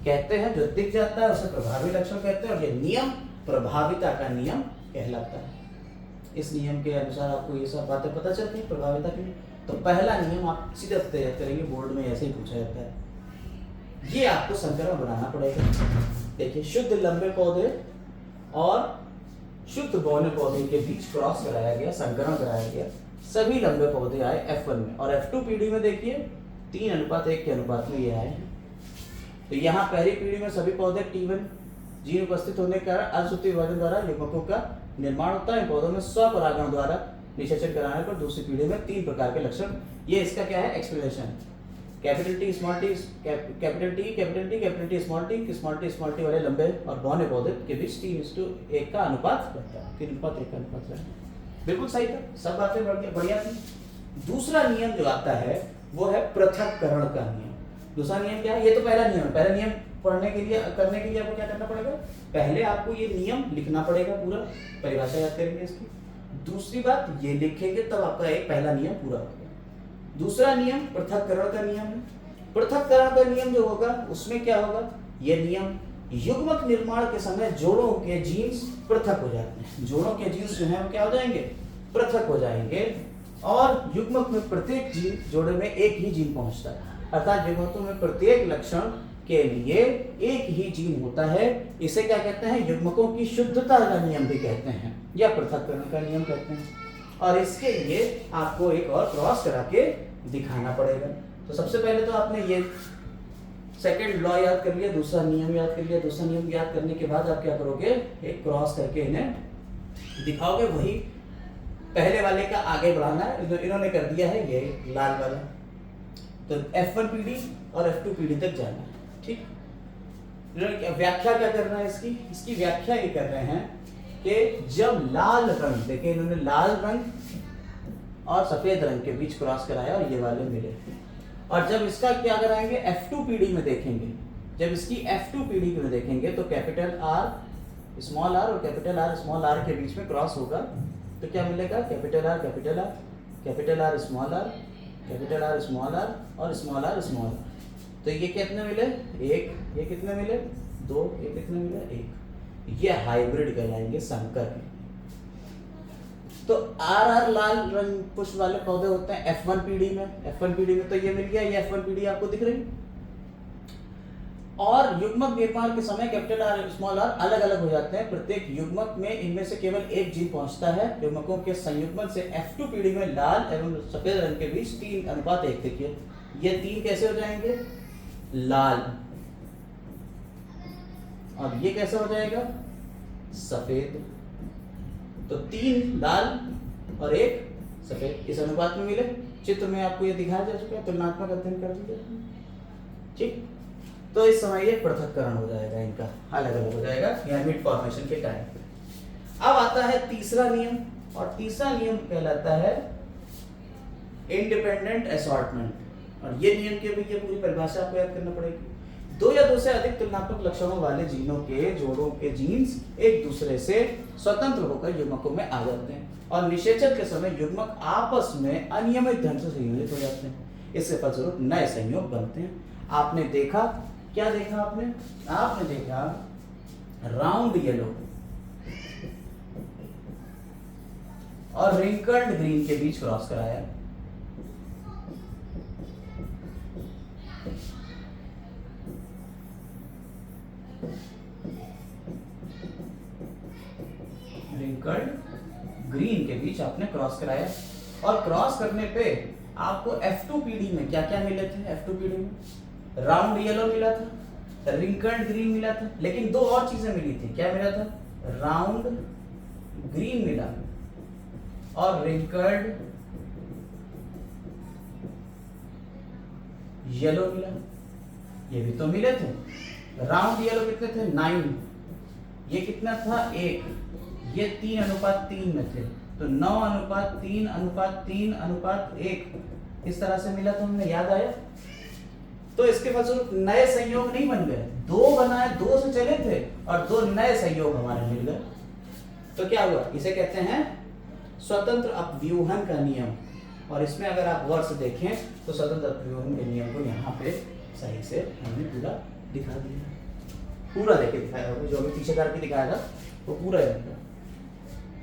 कहते हैं, जो दिख जाता है उसे प्रभावी लक्षण कहते हैं, और ये नियम प्रभाविता का नियम कहलाता है। इस नियम के अनुसार आपको ये सब बातें पता चलती है प्रभाविता के। तो पहला नियम आप सीधे तैयार करेंगे, बोर्ड में ऐसे ही पूछा जाता है। ये आपको संकरण बनाना पड़ेगा। देखिए, शुद्ध लंबे पौधे और शुद्ध बौने पौधे के बीच क्रॉस कराया गया, संकरण कराया गया, सभी लंबे पौधे आए F1 में, और F2 पीढ़ी में देखिए 3:1 के अनुपात में ये आए हैं। तो यहाँ पहली पीढ़ी में सभी पौधे T1 जीन उपस्थित होने के कारण असूत्रीय विभाजन द्वारा युग्मकों का निर्माण होता है। इन पौधों में स्वपरागण द्वारा निषेचन कराने पर दूसरी पीढ़ी में 3 प्रकार के लक्षण। ये इसका क्या है, explanation. Capital T small T, capital T small T वाले लंबे और बौने पौधे के बीच 3:1 का अनुपात रहता है, 3:1 का अनुपात रहता है। बिल्कुल सही था, सब बातें बढ़िया थी। दूसरा नियम जो आता है वो है पृथक्करण का नियम। दूसरा नियम क्या है, ये तो पहला नियम है। पहला नियम पढ़ने के लिए करने के लिए आपको क्या करना पड़ेगा, पहले आपको ये नियम लिखना पड़ेगा, पूरा परिभाषा याद करेंगे इसकी। दूसरी बात ये लिखेंगे तब आपका एक पहला नियम पूरा होगा। दूसरा नियम पृथक्करण का नियम है। पृथक्करण का नियम जो होगा उसमें क्या होगा, ये नियम युग्मक निर्माण के समय जोड़ों के जीन्स पृथक हो जाते हैं। जोड़ों के जीन्स जो है वो क्या हो जाएंगे, पृथक हो जाएंगे। और युग्मक में प्रत्येक जीन जोड़े में एक ही जीन पहुंचता है, अर्थात युग्मकों में प्रत्येक लक्षण के लिए एक ही जीन होता है। इसे क्या कहते हैं? युग्मकों की शुद्धता का नियम भी कहते हैं या पृथक्करण का नियम कहते हैं। और इसके लिए आपको एक और क्रॉस करा के दिखाना पड़ेगा। तो सबसे पहले तो आपने ये सेकंड लॉ याद कर लिया, दूसरा नियम याद कर लिया। दूसरा नियम याद करने के बाद आप क्या करोगे? एक क्रॉस करके इन्हें दिखाओगे। वही पहले वाले का आगे बढ़ाना है, इन्होंने कर दिया है ये लाल वाला। तो F1 पीढ़ी और F2 पीढ़ी तक जाना है, ठीक। व्याख्या क्या कर रहा है इसकी व्याख्या ये कर रहे हैं कि जब लाल रंग, देखिए इन्होंने लाल रंग और सफेद रंग के बीच क्रॉस कराया और ये वाले मिले, और जब इसका क्या कराएंगे? F2 पीढ़ी में देखेंगे। जब इसकी F2 पीढ़ी में देखेंगे तो कैपिटल R स्मॉल r और कैपिटल R स्मॉल r के बीच में क्रॉस होगा, तो क्या मिलेगा? Capital R capital R, capital R small r, capital R small r और स्मॉल r स्मॉल r। तो ये कितने मिले? एक। ये कितने मिले? दो। ये कितने मिले? एक। ये हाइब्रिड कहलाएंगे, संकर। तो आर लाल रंग पुष्प वाले पौधे होते हैं F1 पीढ़ी में। F1 पीढ़ी में तो ये मिल गया, ये F1 पीढ़ी आपको दिख रही। और युग्मक निर्माण के समय कैपिटल R स्मॉल r अलग अलग हो जाते हैं। प्रत्येक युग्मक में इनमें से केवल एक जीन पहुंचता है। युग्मकों के संयुग्मन से F2 पीढ़ी में लाल एवं सफेद रंग के बीच 3:1। देखिए ये 3 कैसे हो जाएंगे? लाल। और ये कैसे हो जाएगा? सफेद। तो 3 लाल और 1 सफेद इस अनुपात में मिले। चित्र में आपको ये दिखाया जा चुका है, तुलनात्मक अध्ययन कर दिया, ठीक। तो इस समय ये पृथक्करण हो जाएगा, इनका अलग अलग हो जाएगा गैमेट फॉर्मेशन के टाइम पे। अब आता है तीसरा नियम, और तीसरा नियम कहलाता है इंडिपेंडेंट असॉर्टमेंट। और ये नियम की भी ये पूरी परिभाषा आपको याद करना पड़ेगी। 2 या 2 से अधिक तुलनात्मक लक्षणों वाले जीनों के जोड़ों के जीन्स एक दूसरे से स्वतंत्र होकर युग्मकों में आ जाते हैं, और निषेचन के समय युग्मक आपस में अनियमित ढंग से संयोजित हो जाते हैं। इससे फलस्वरूप नए संयोग बनते हैं। आपने देखा, क्या देखा आपने? आपने देखा राउंड येलो और रिंकल्ड ग्रीन के बीच क्रॉस कराया। रिंकल्ड ग्रीन के बीच आपने क्रॉस कराया, और क्रॉस करने पे आपको F2 पीढ़ी में क्या क्या मिले थे? F2 पीढ़ी में राउंड येलो मिला था, रिंकल्ड ग्रीन मिला था, लेकिन 2 और चीजें मिली थी। क्या मिला था? राउंड ग्रीन मिला और रिंकल्ड येलो मिला। ये भी तो मिले थे। राउंड येलो कितने थे? 9। ये कितना था? 1। ये 3:3 में थे, तो 9:3:3:1 इस तरह से मिला। तो हमें याद आया। तो इसके फलस्वरूप नए संयोग नहीं बन गए, 2 बनाए, 2 से चले थे और 2 नए संयोग हमारे मिल गए। तो क्या हुआ? इसे कहते हैं स्वतंत्र अपव्यूहन का नियम। और इसमें अगर आप गौर से देखें तो स्वतंत्र अपव्यूहन के नियम को यहाँ पे सही से हमने पूरा दिखा दिया, पूरा लेके दिखाया होगा। जो अभी पीछे करके दिखाया था वो पूरा है।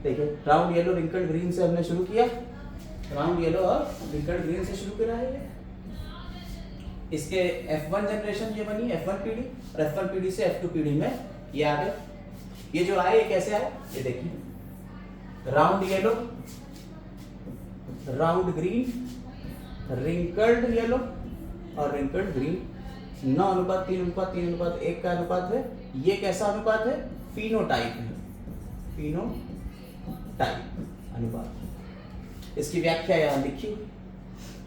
देखिए राउंड येलो रिंकल्ड ग्रीन से हमने शुरू किया, राउंड येलो और रिंकल्ड ग्रीन से शुरू करा है। इसके F1 जनरेशन ये बनी, F1 पीढ़ी, और F1 पीढ़ी से F2 पीढ़ी में ये आ गए। ये जो आए ये कैसे आए? ये देखिए round yellow, round green, wrinkled yellow और रिंकल्ड ग्रीन। 9:3:3:1 का अनुपात है। ये कैसा अनुपात है? फिनोटाइप है, फिनोटाइप अनुपात। इसकी व्याख्या यहाँ लिखी हुई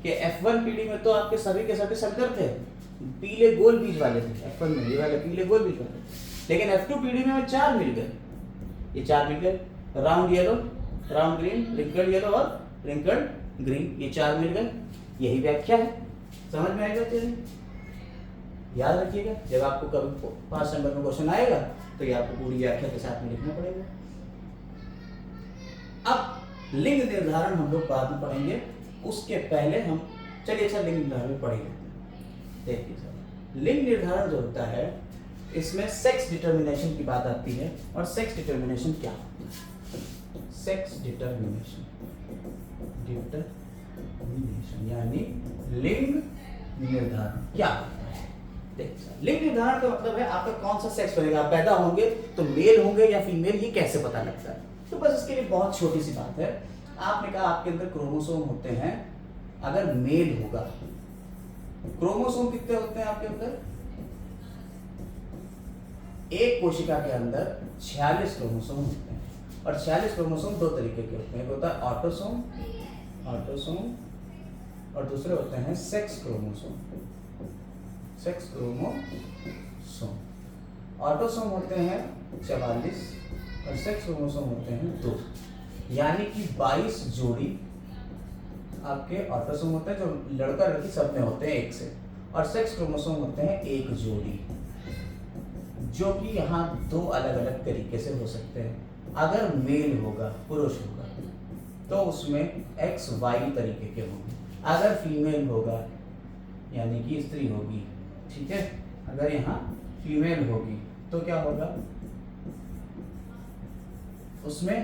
कि F1 पीढ़ी में तो आपके सभी के सभी संकर थे, पीले गोल बीज वाले थे। F1 में ये वाले पीले गोल बीज वाले, लेकिन F2 पीढ़ी में 4 मिल गए। ये 4 मिल गए, round yellow, round green, wrinkled yellow और रिंकल्ड ग्रीन, ये 4 मिल गए। यही व्याख्या है। समझ में आएगा? चलिए याद रखिएगा, जब आपको कभी 5 नंबर में क्वेश्चन आएगा तो ये आपको पूरी व्याख्या के साथ में लिखना पड़ेगा। अब लिंग निर्धारण हम लोग बाद में पढ़ेंगे, उसके पहले हम चलिए अच्छा लिंग निर्धारण पढ़ लेते हैं। देखिए सर, लिंग निर्धारण जो होता है इसमें सेक्स डिटर्मिनेशन की बात आती है। और सेक्स डिटर्मिनेशन क्या होता है? सेक्स डिटर्मिनेशन डिटरमिनेशन यानी लिंग निर्धारण क्या होता है। लिंग निर्धारण का मतलब है आपका कौन सा सेक्स बनेगा, आप पैदा होंगे तो मेल होंगे या फीमेल, ये कैसे पता लगता है। तो बस इसके लिए बहुत छोटी सी बात है, आपने कहा आपके अंदर क्रोमोसोम होते हैं, अगर मेल होगा, क्रोमोसोम कितने होते हैं आपके अंदर, एक कोशिका के अंदर 46 क्रोमोसोम होते हैं और 46 क्रोमोसोम दो तरीके के होते हैं, एक होता है ऑटोसोम और दूसरे होते हैं सेक्स क्रोमोसोम। ऑटोसोम होते हैं 44 और सेक्स क्रोमोसोम होते हैं 2, यानी कि 22 जोड़ी आपके ऑटोसोम होते हैं जो लड़का लड़की सब में होते हैं एक से, और सेक्स क्रोमोसोम होते हैं एक जोड़ी, जो कि यहाँ दो अलग अलग तरीके से हो सकते हैं। अगर मेल होगा, पुरुष होगा, तो उसमें एक्स वाई तरीके के होंगे, अगर फीमेल होगा यानी कि स्त्री होगी, ठीक है, अगर यहाँ फीमेल होगी तो क्या होगा, उसमें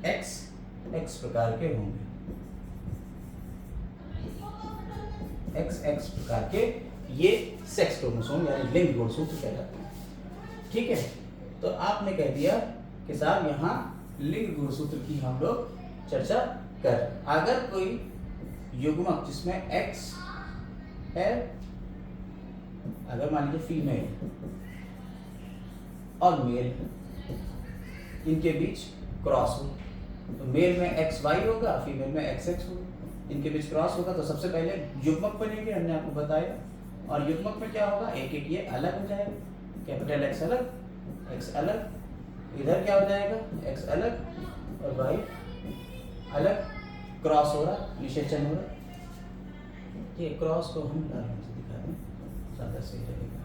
एक्स प्रकार के होंगे, एक्स प्रकार के, ये सेक्स क्रोमोसोम यानी लिंग गुणसूत्र कहलाते हैं। ठीक है, तो आपने कह दिया कि साहब यहाँ लिंग गुणसूत्र की हम लोग चर्चा कर, अगर कोई युग्मक जिसमें एक्स है, अगर मान लीजिए फीमेल और मेल, इनके बीच क्रॉस हो, तो मेल में एक्स वाई होगा, फीमेल में एक्स एक्स होगा, इनके बीच क्रॉस होगा तो सबसे पहले युग्मक बनेंगे, हमने आपको बताया, और युग्मक में क्या होगा, एक एक ये अलग हो जाएगा, कैपिटल एक्स अलग, एक्स अलग, इधर क्या हो जाएगा, एक्स अलग और वाई अलग, क्रॉस हो रहा, निषेचन हो रहा, ये क्रॉस को हम लाल रंग से दिखा दें, ज्यादा सही रहेगा।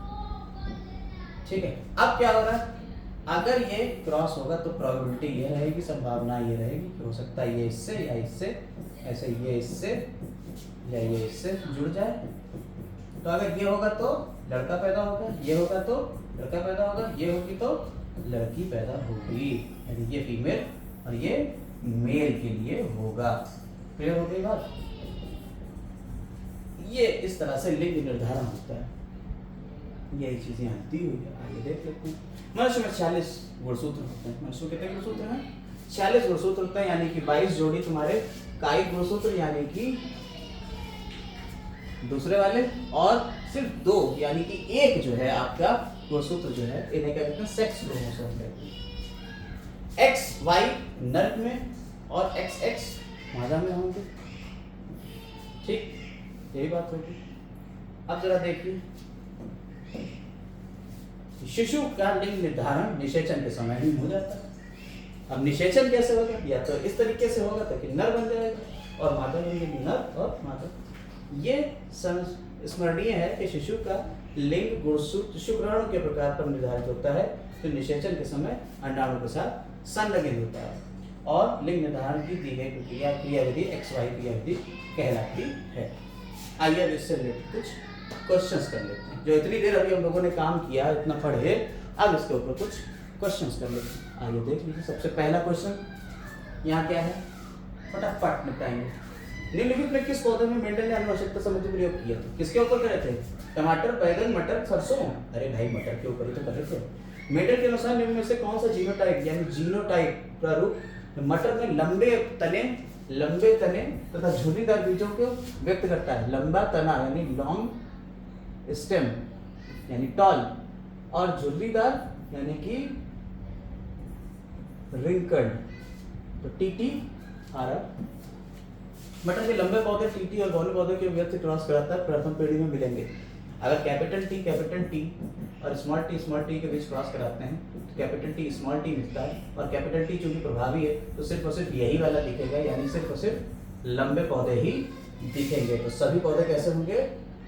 ठीक है, अब क्या हो रहा है, अगर ये क्रॉस होगा तो प्रोबेबिलिटी ये रहेगी, संभावना ये रहेगी कि हो सकता है ये इससे या इससे, ऐसे ये इससे या ये इससे जुड़ जाए। तो अगर ये होगा तो लड़का पैदा होगा, ये होगा तो लड़का पैदा होगा, ये होगी तो लड़की पैदा होगी, यानी ये फीमेल और ये मेल के लिए होगा। क्लियर हो गई बात। ये इस तरह से लिंग निर्धारण होता है, यही चीजें यहाँ दी हुई है, आगे देख लेते हैं। मनुष्य में 46 गुणसूत्र होते हैं। मनुष्य कितने गुणसूत्र हैं, 46 गुणसूत्र होते हैं, यानी कि 22 जोड़ी तुम्हारे कायिक गुणसूत्र यानी कि दूसरे वाले, और सिर्फ 2 यानी कि एक जो है आपका गुणसूत्र जो है, इन्हें क्या कहते हैं, सेक्स क्रोमोसोम कहते हैं। एक्स वाई नर में और एक्स एक्स मादा में होंगे। ठीक, यही बात होगी। अब जरा देखिए, शिशु का लिंग निर्धारण निषेचन के समय ही हो जाता है। अब निषेचन कैसे होगा, या तो इस तरीके से होगा ताकि नर बन जाएगा और मादा बन जाएगी, नर और मादा। ये स्मरणीय है कि शिशु का लिंग गुणसूत्र शुक्राणु के प्रकार पर निर्धारित होता है, तो निषेचन के समय अंडाणु के साथ संलग्न होता है, और लिंग निर्धारण की दी गई प्रक्रिया क्रियाविधि XY क्रियाविधि कहलाती है। आइए अब इससे रिलेटेड कुछ क्वेश्चंस कर लेते हैं। जो इतनी देर अभी हम लोगों ने काम किया, इतना पढ़े, अब इसके ऊपर कुछ क्वेश्चंस कर लेते हैं। आइए देख लीजिए। सबसे पहला क्वेश्चन यहाँ क्या है, फटाफट निपटाएंगे। निम्नलिखित में किस पौधे में मेंडल ने आनुवंशिकता संबंधी प्रयोग किया था? किसके ऊपर करे थे? टमाटर, बैगन, मटर, सरसों। अरे भाई मटर के ऊपर ही तो करे थे। मेंडल के अनुसार निम्न में से कौन सा जीनोटाइप यानी जीनोटाइप प्रारूप मटर में लंबे तने तथा झुर्रीदार बीजों को व्यक्त करता है? लंबा तना यानी लॉन्ग स्टेम यानी टॉल, और झुर्रीदार यानी कि रिंकल्ड, तो टीटी आ रहा। मटर के लंबे पौधे टीटी और बौने पौधे के व्यक्त क्रॉस कराता है, प्रथम पीढ़ी में मिलेंगे। अगर कैपिटल टी और स्मॉल टी के बीच क्रॉस कराते हैं तो कैपिटल टी स्मॉल टी मिलता है, और कैपिटल टी चूंकि प्रभावी है तो सिर्फ और सिर्फ यही वाला दिखेगा, यानी सिर्फ और सिर्फ लंबे पौधे ही दिखेंगे। तो सभी पौधे कैसे होंगे?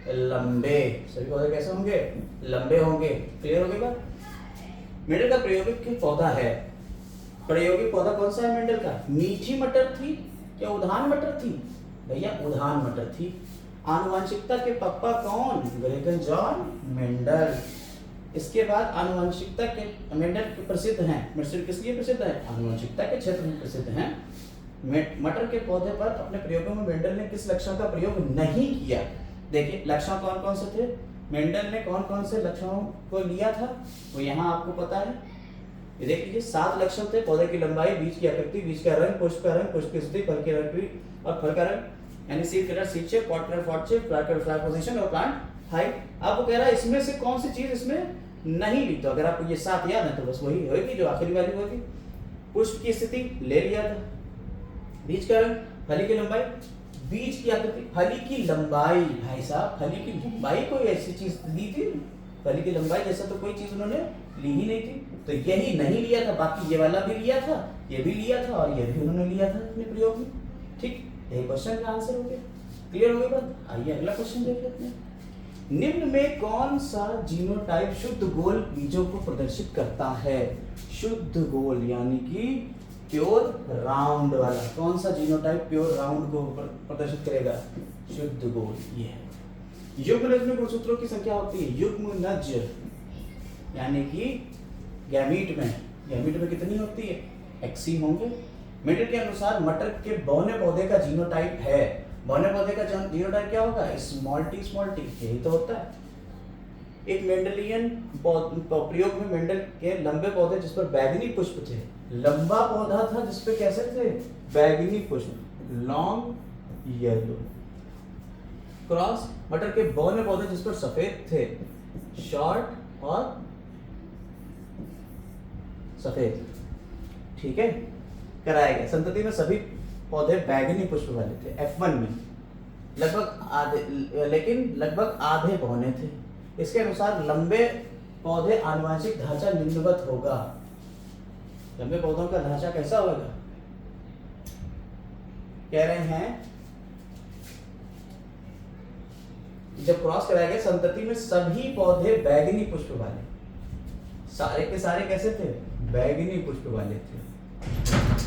लंबे। सभी पौधे कैसे होंगे? लंबे होंगे। क्लियर हो गई बात। मेंडल का प्रायोगिक पौधा है, प्रायोगिक पौधा कौन सा है मेंडल का? मीठी मटर थी या उद्यान मटर थी? भैया उद्यान मटर थी। आनुवंशिकता के पप्पा कौन? ग्रेगन जॉन मेंडल। इसके बाद आनुवंशिकता के मेंडल प्रसिद्ध हैं। मेंडल किस लिए प्रसिद्ध है? आनुवंशिकता के क्षेत्र में प्रसिद्ध हैं। मटर के पौधे पर अपने प्रयोगों में मेंडल ने किस लक्षण का प्रयोग नहीं किया? देखिए लक्षण कौन कौन से थे, मेंडल ने कौन कौन से लक्षणों को लिया था वो यहाँ आपको पता है। ये देख लीजिए 7 लक्षण थे, पौधे की लंबाई, बीज की आकृति, बीज का रंग, पुष्प का रंग, पुष्प की स्थिति, फल की रंग और फल का रंग, यानी seed colour, seed shape, pot colour, pot shape, flower colour, flower position और प्लांट हाइट। अब वो कह रहा है इसमें से कौन सी चीज इसमें नहीं ली, तो अगर आपको ये 7 याद है तो बस वही होगी जो आखिरी वाली होगी। पुष्प की स्थिति ले लिया था, बीज का रंग, फली की लंबाई, बीज की आकृति, फली की लंबाई, भाई साहब फली की लंबाई कोई ऐसी चीज दी थी? फली की लंबाई जैसा तो कोई चीज उन्होंने ली ही नहीं थी, तो यही नहीं लिया था। बाकी ये वाला भी लिया था, ये भी लिया था और ये भी उन्होंने लिया था अपने प्रयोग में। ठीक, यही क्वेश्चन का आंसर हो गया। क्लियर हो गई बात? आइए अगला क्वेश्चन देख लेते हैं। निम्न में कौन सा जीनोटाइप शुद्ध गोल बीजों को प्रदर्शित करता है? शुद्ध गोल यानी कि प्योर राउंड वाला, कौन सा जीनोटाइप प्योर राउंड को प्रदर्शित करेगा? शुद्ध गोल ये है। युग्मनज में गुणसूत्रों की संख्या होती है, युग्मनज यानी कि गैमीट में कितनी होती है? एक्सी होंगे। मेंडल के अनुसार मटर के बौने पौधे का जीनोटाइप है, बौने पौधे का जीनोटाइप क्या होगा? स्मॉल टी, यही तो होता है। एक मेंडलियन प्रयोग में मेंडल के लंबे पौधे जिस पर बैगनी पुष्प थे, लंबा पौधा था जिस पे कैसे थे? बैगनी पुष्प, लॉन्ग येलो। क्रॉस मटर के बौने पौधे जिस पर सफेद थे, शॉर्ट और सफेद। ठीक है, कराया गया। संतति में सभी पौधे बैगनी पुष्प वाले थे। F1 में लगभग आधे बौने थे। इसके अनुसार लंबे पौधे आनुवंशिक ढांचा निम्नवत होगा। लंबे पौधों का ढांचा कैसा होगा? कह रहे हैं जब क्रॉस कराया गया संतति में सभी पौधे बैगनी पुष्प वाले, सारे के सारे कैसे थे? बैगनी पुष्प वाले थे।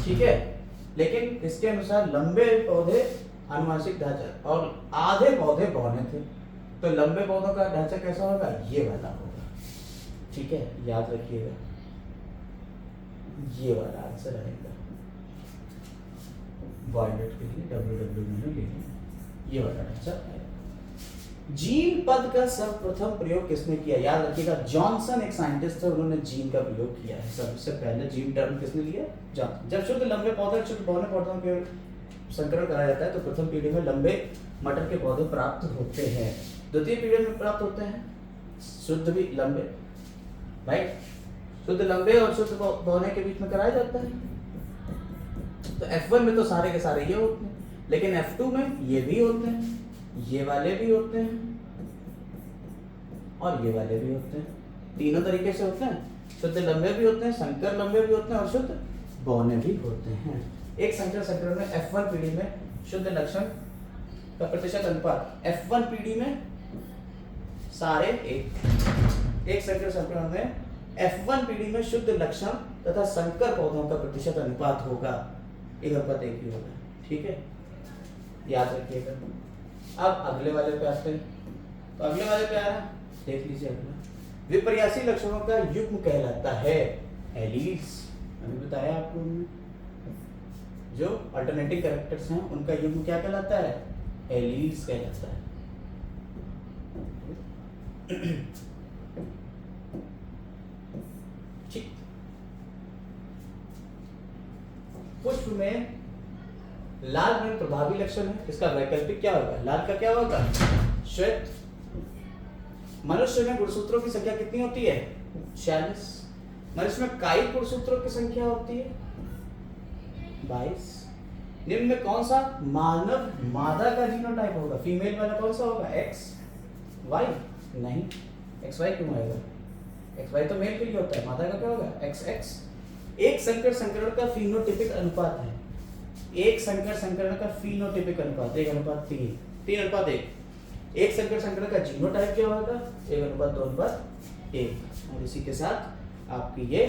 ठीक है, लेकिन इसके अनुसार लंबे पौधे आनुवंशिक ढांचा और आधे पौधे बौने थे, तो लंबे पौधों का ढांचा कैसा होगा? ये वाला होगा। ठीक है, याद रखिएगा, ये वाला आंसर आएगा। वॉयलेट के लिए WW में लिखें, ये वाला ढांचा आएगा। जीन पद का सर्वप्रथम प्रयोग किसने किया? याद रखिएगा, जॉनसन एक साइंटिस्ट थे, उन्होंने जीन का प्रयोग किया है। सबसे पहले जीन टर्म किसने लिया? जॉनसन। जब शुद्ध लंबे पौधे शुद्ध बौने पौधों के संकरण कराया जाता है तो प्रथम पीढ़ी में लंबे मटर के पौधे प्राप्त होते हैं, द्वितीय पीढ़ी में प्राप्त होते हैं शुद्ध भी लंबे, राइट? शुद्ध लंबे और शुद्ध बौने के बीच में कराया जाता है। तो F1 में तो सारे के सारे ये होते हैं, लेकिन F2 में ये भी होते हैं, ये वाले भी होते हैं और ये वाले भी होते हैं। तीनों तरीके से होते हैं, शुद्ध लंबे भी होते हैं, संकर लंबे भी होते हैं और शुद्ध बौने भी होते हैं। एक संकर संकरण में F1 पीढ़ी में शुद्ध लक्षण का प्रतिशत अनुपात, F1 पीढ़ी में सारे एक संकर संकरण में F1 पीढ़ी में शुद्ध लक्षण तथा संकर पौधों का प्रतिशत अनुपात होगा 1:1 ही होगा। ठीक है, याद रखिएगा। अब अगले वाले पे आते हैं, तो अगले वाले पे आया, देख लीजिए अगला। विपर्यासी लक्षणों का युग्म कहलाता है एलील्स। मैंने बताया आपको, जो अल्टरनेटिंग कैरेक्टर्स हैं उनका युग्म क्या कहलाता है? एलील्स कहलाता है। ठीक, पुष्प में लाल रंग प्रभावी लक्षण है, इसका वैकल्पिक क्या होगा? लाल का क्या होगा? श्वेत। मनुष्य में गुणसूत्रों की संख्या कितनी होती है? 46। मनुष्य में कायिक गुणसूत्रों की संख्या होती है 22। निम्न में कौन सा मानव मादा का जीनोटाइप होगा? फीमेल वाला कौन सा होगा? XY? नहीं, XY क्यों आएगा? XY तो मेल के लिए होता है, मादा का क्या होगा? XX। एक संकर संकरण का फिनोटिपिक अनुपात है, एक संकर संकरण का फिनोटिपिक अनुपात 1:3, 3:1। एक संकर संकरण का जीनोटाइप क्या होगा? 1:2:1। और इसी के साथ आपकी ये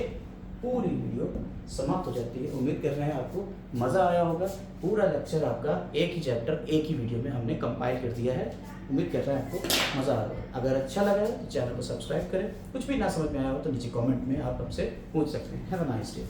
पूरी वीडियो समाप्त हो जाती है। उम्मीद कर रहे हैं आपको मज़ा आया होगा। पूरा लेक्चर आपका एक ही चैप्टर एक ही वीडियो में हमने कंपाइल कर दिया है। उम्मीद कर रहे हैं आपको मज़ा आ रहा है। अगर अच्छा लगा है तो चैनल को सब्सक्राइब करें। कुछ भी ना समझ में आया हो तो नीचे कमेंट में आप हमसे पूछ सकते हैं। Have a nice day.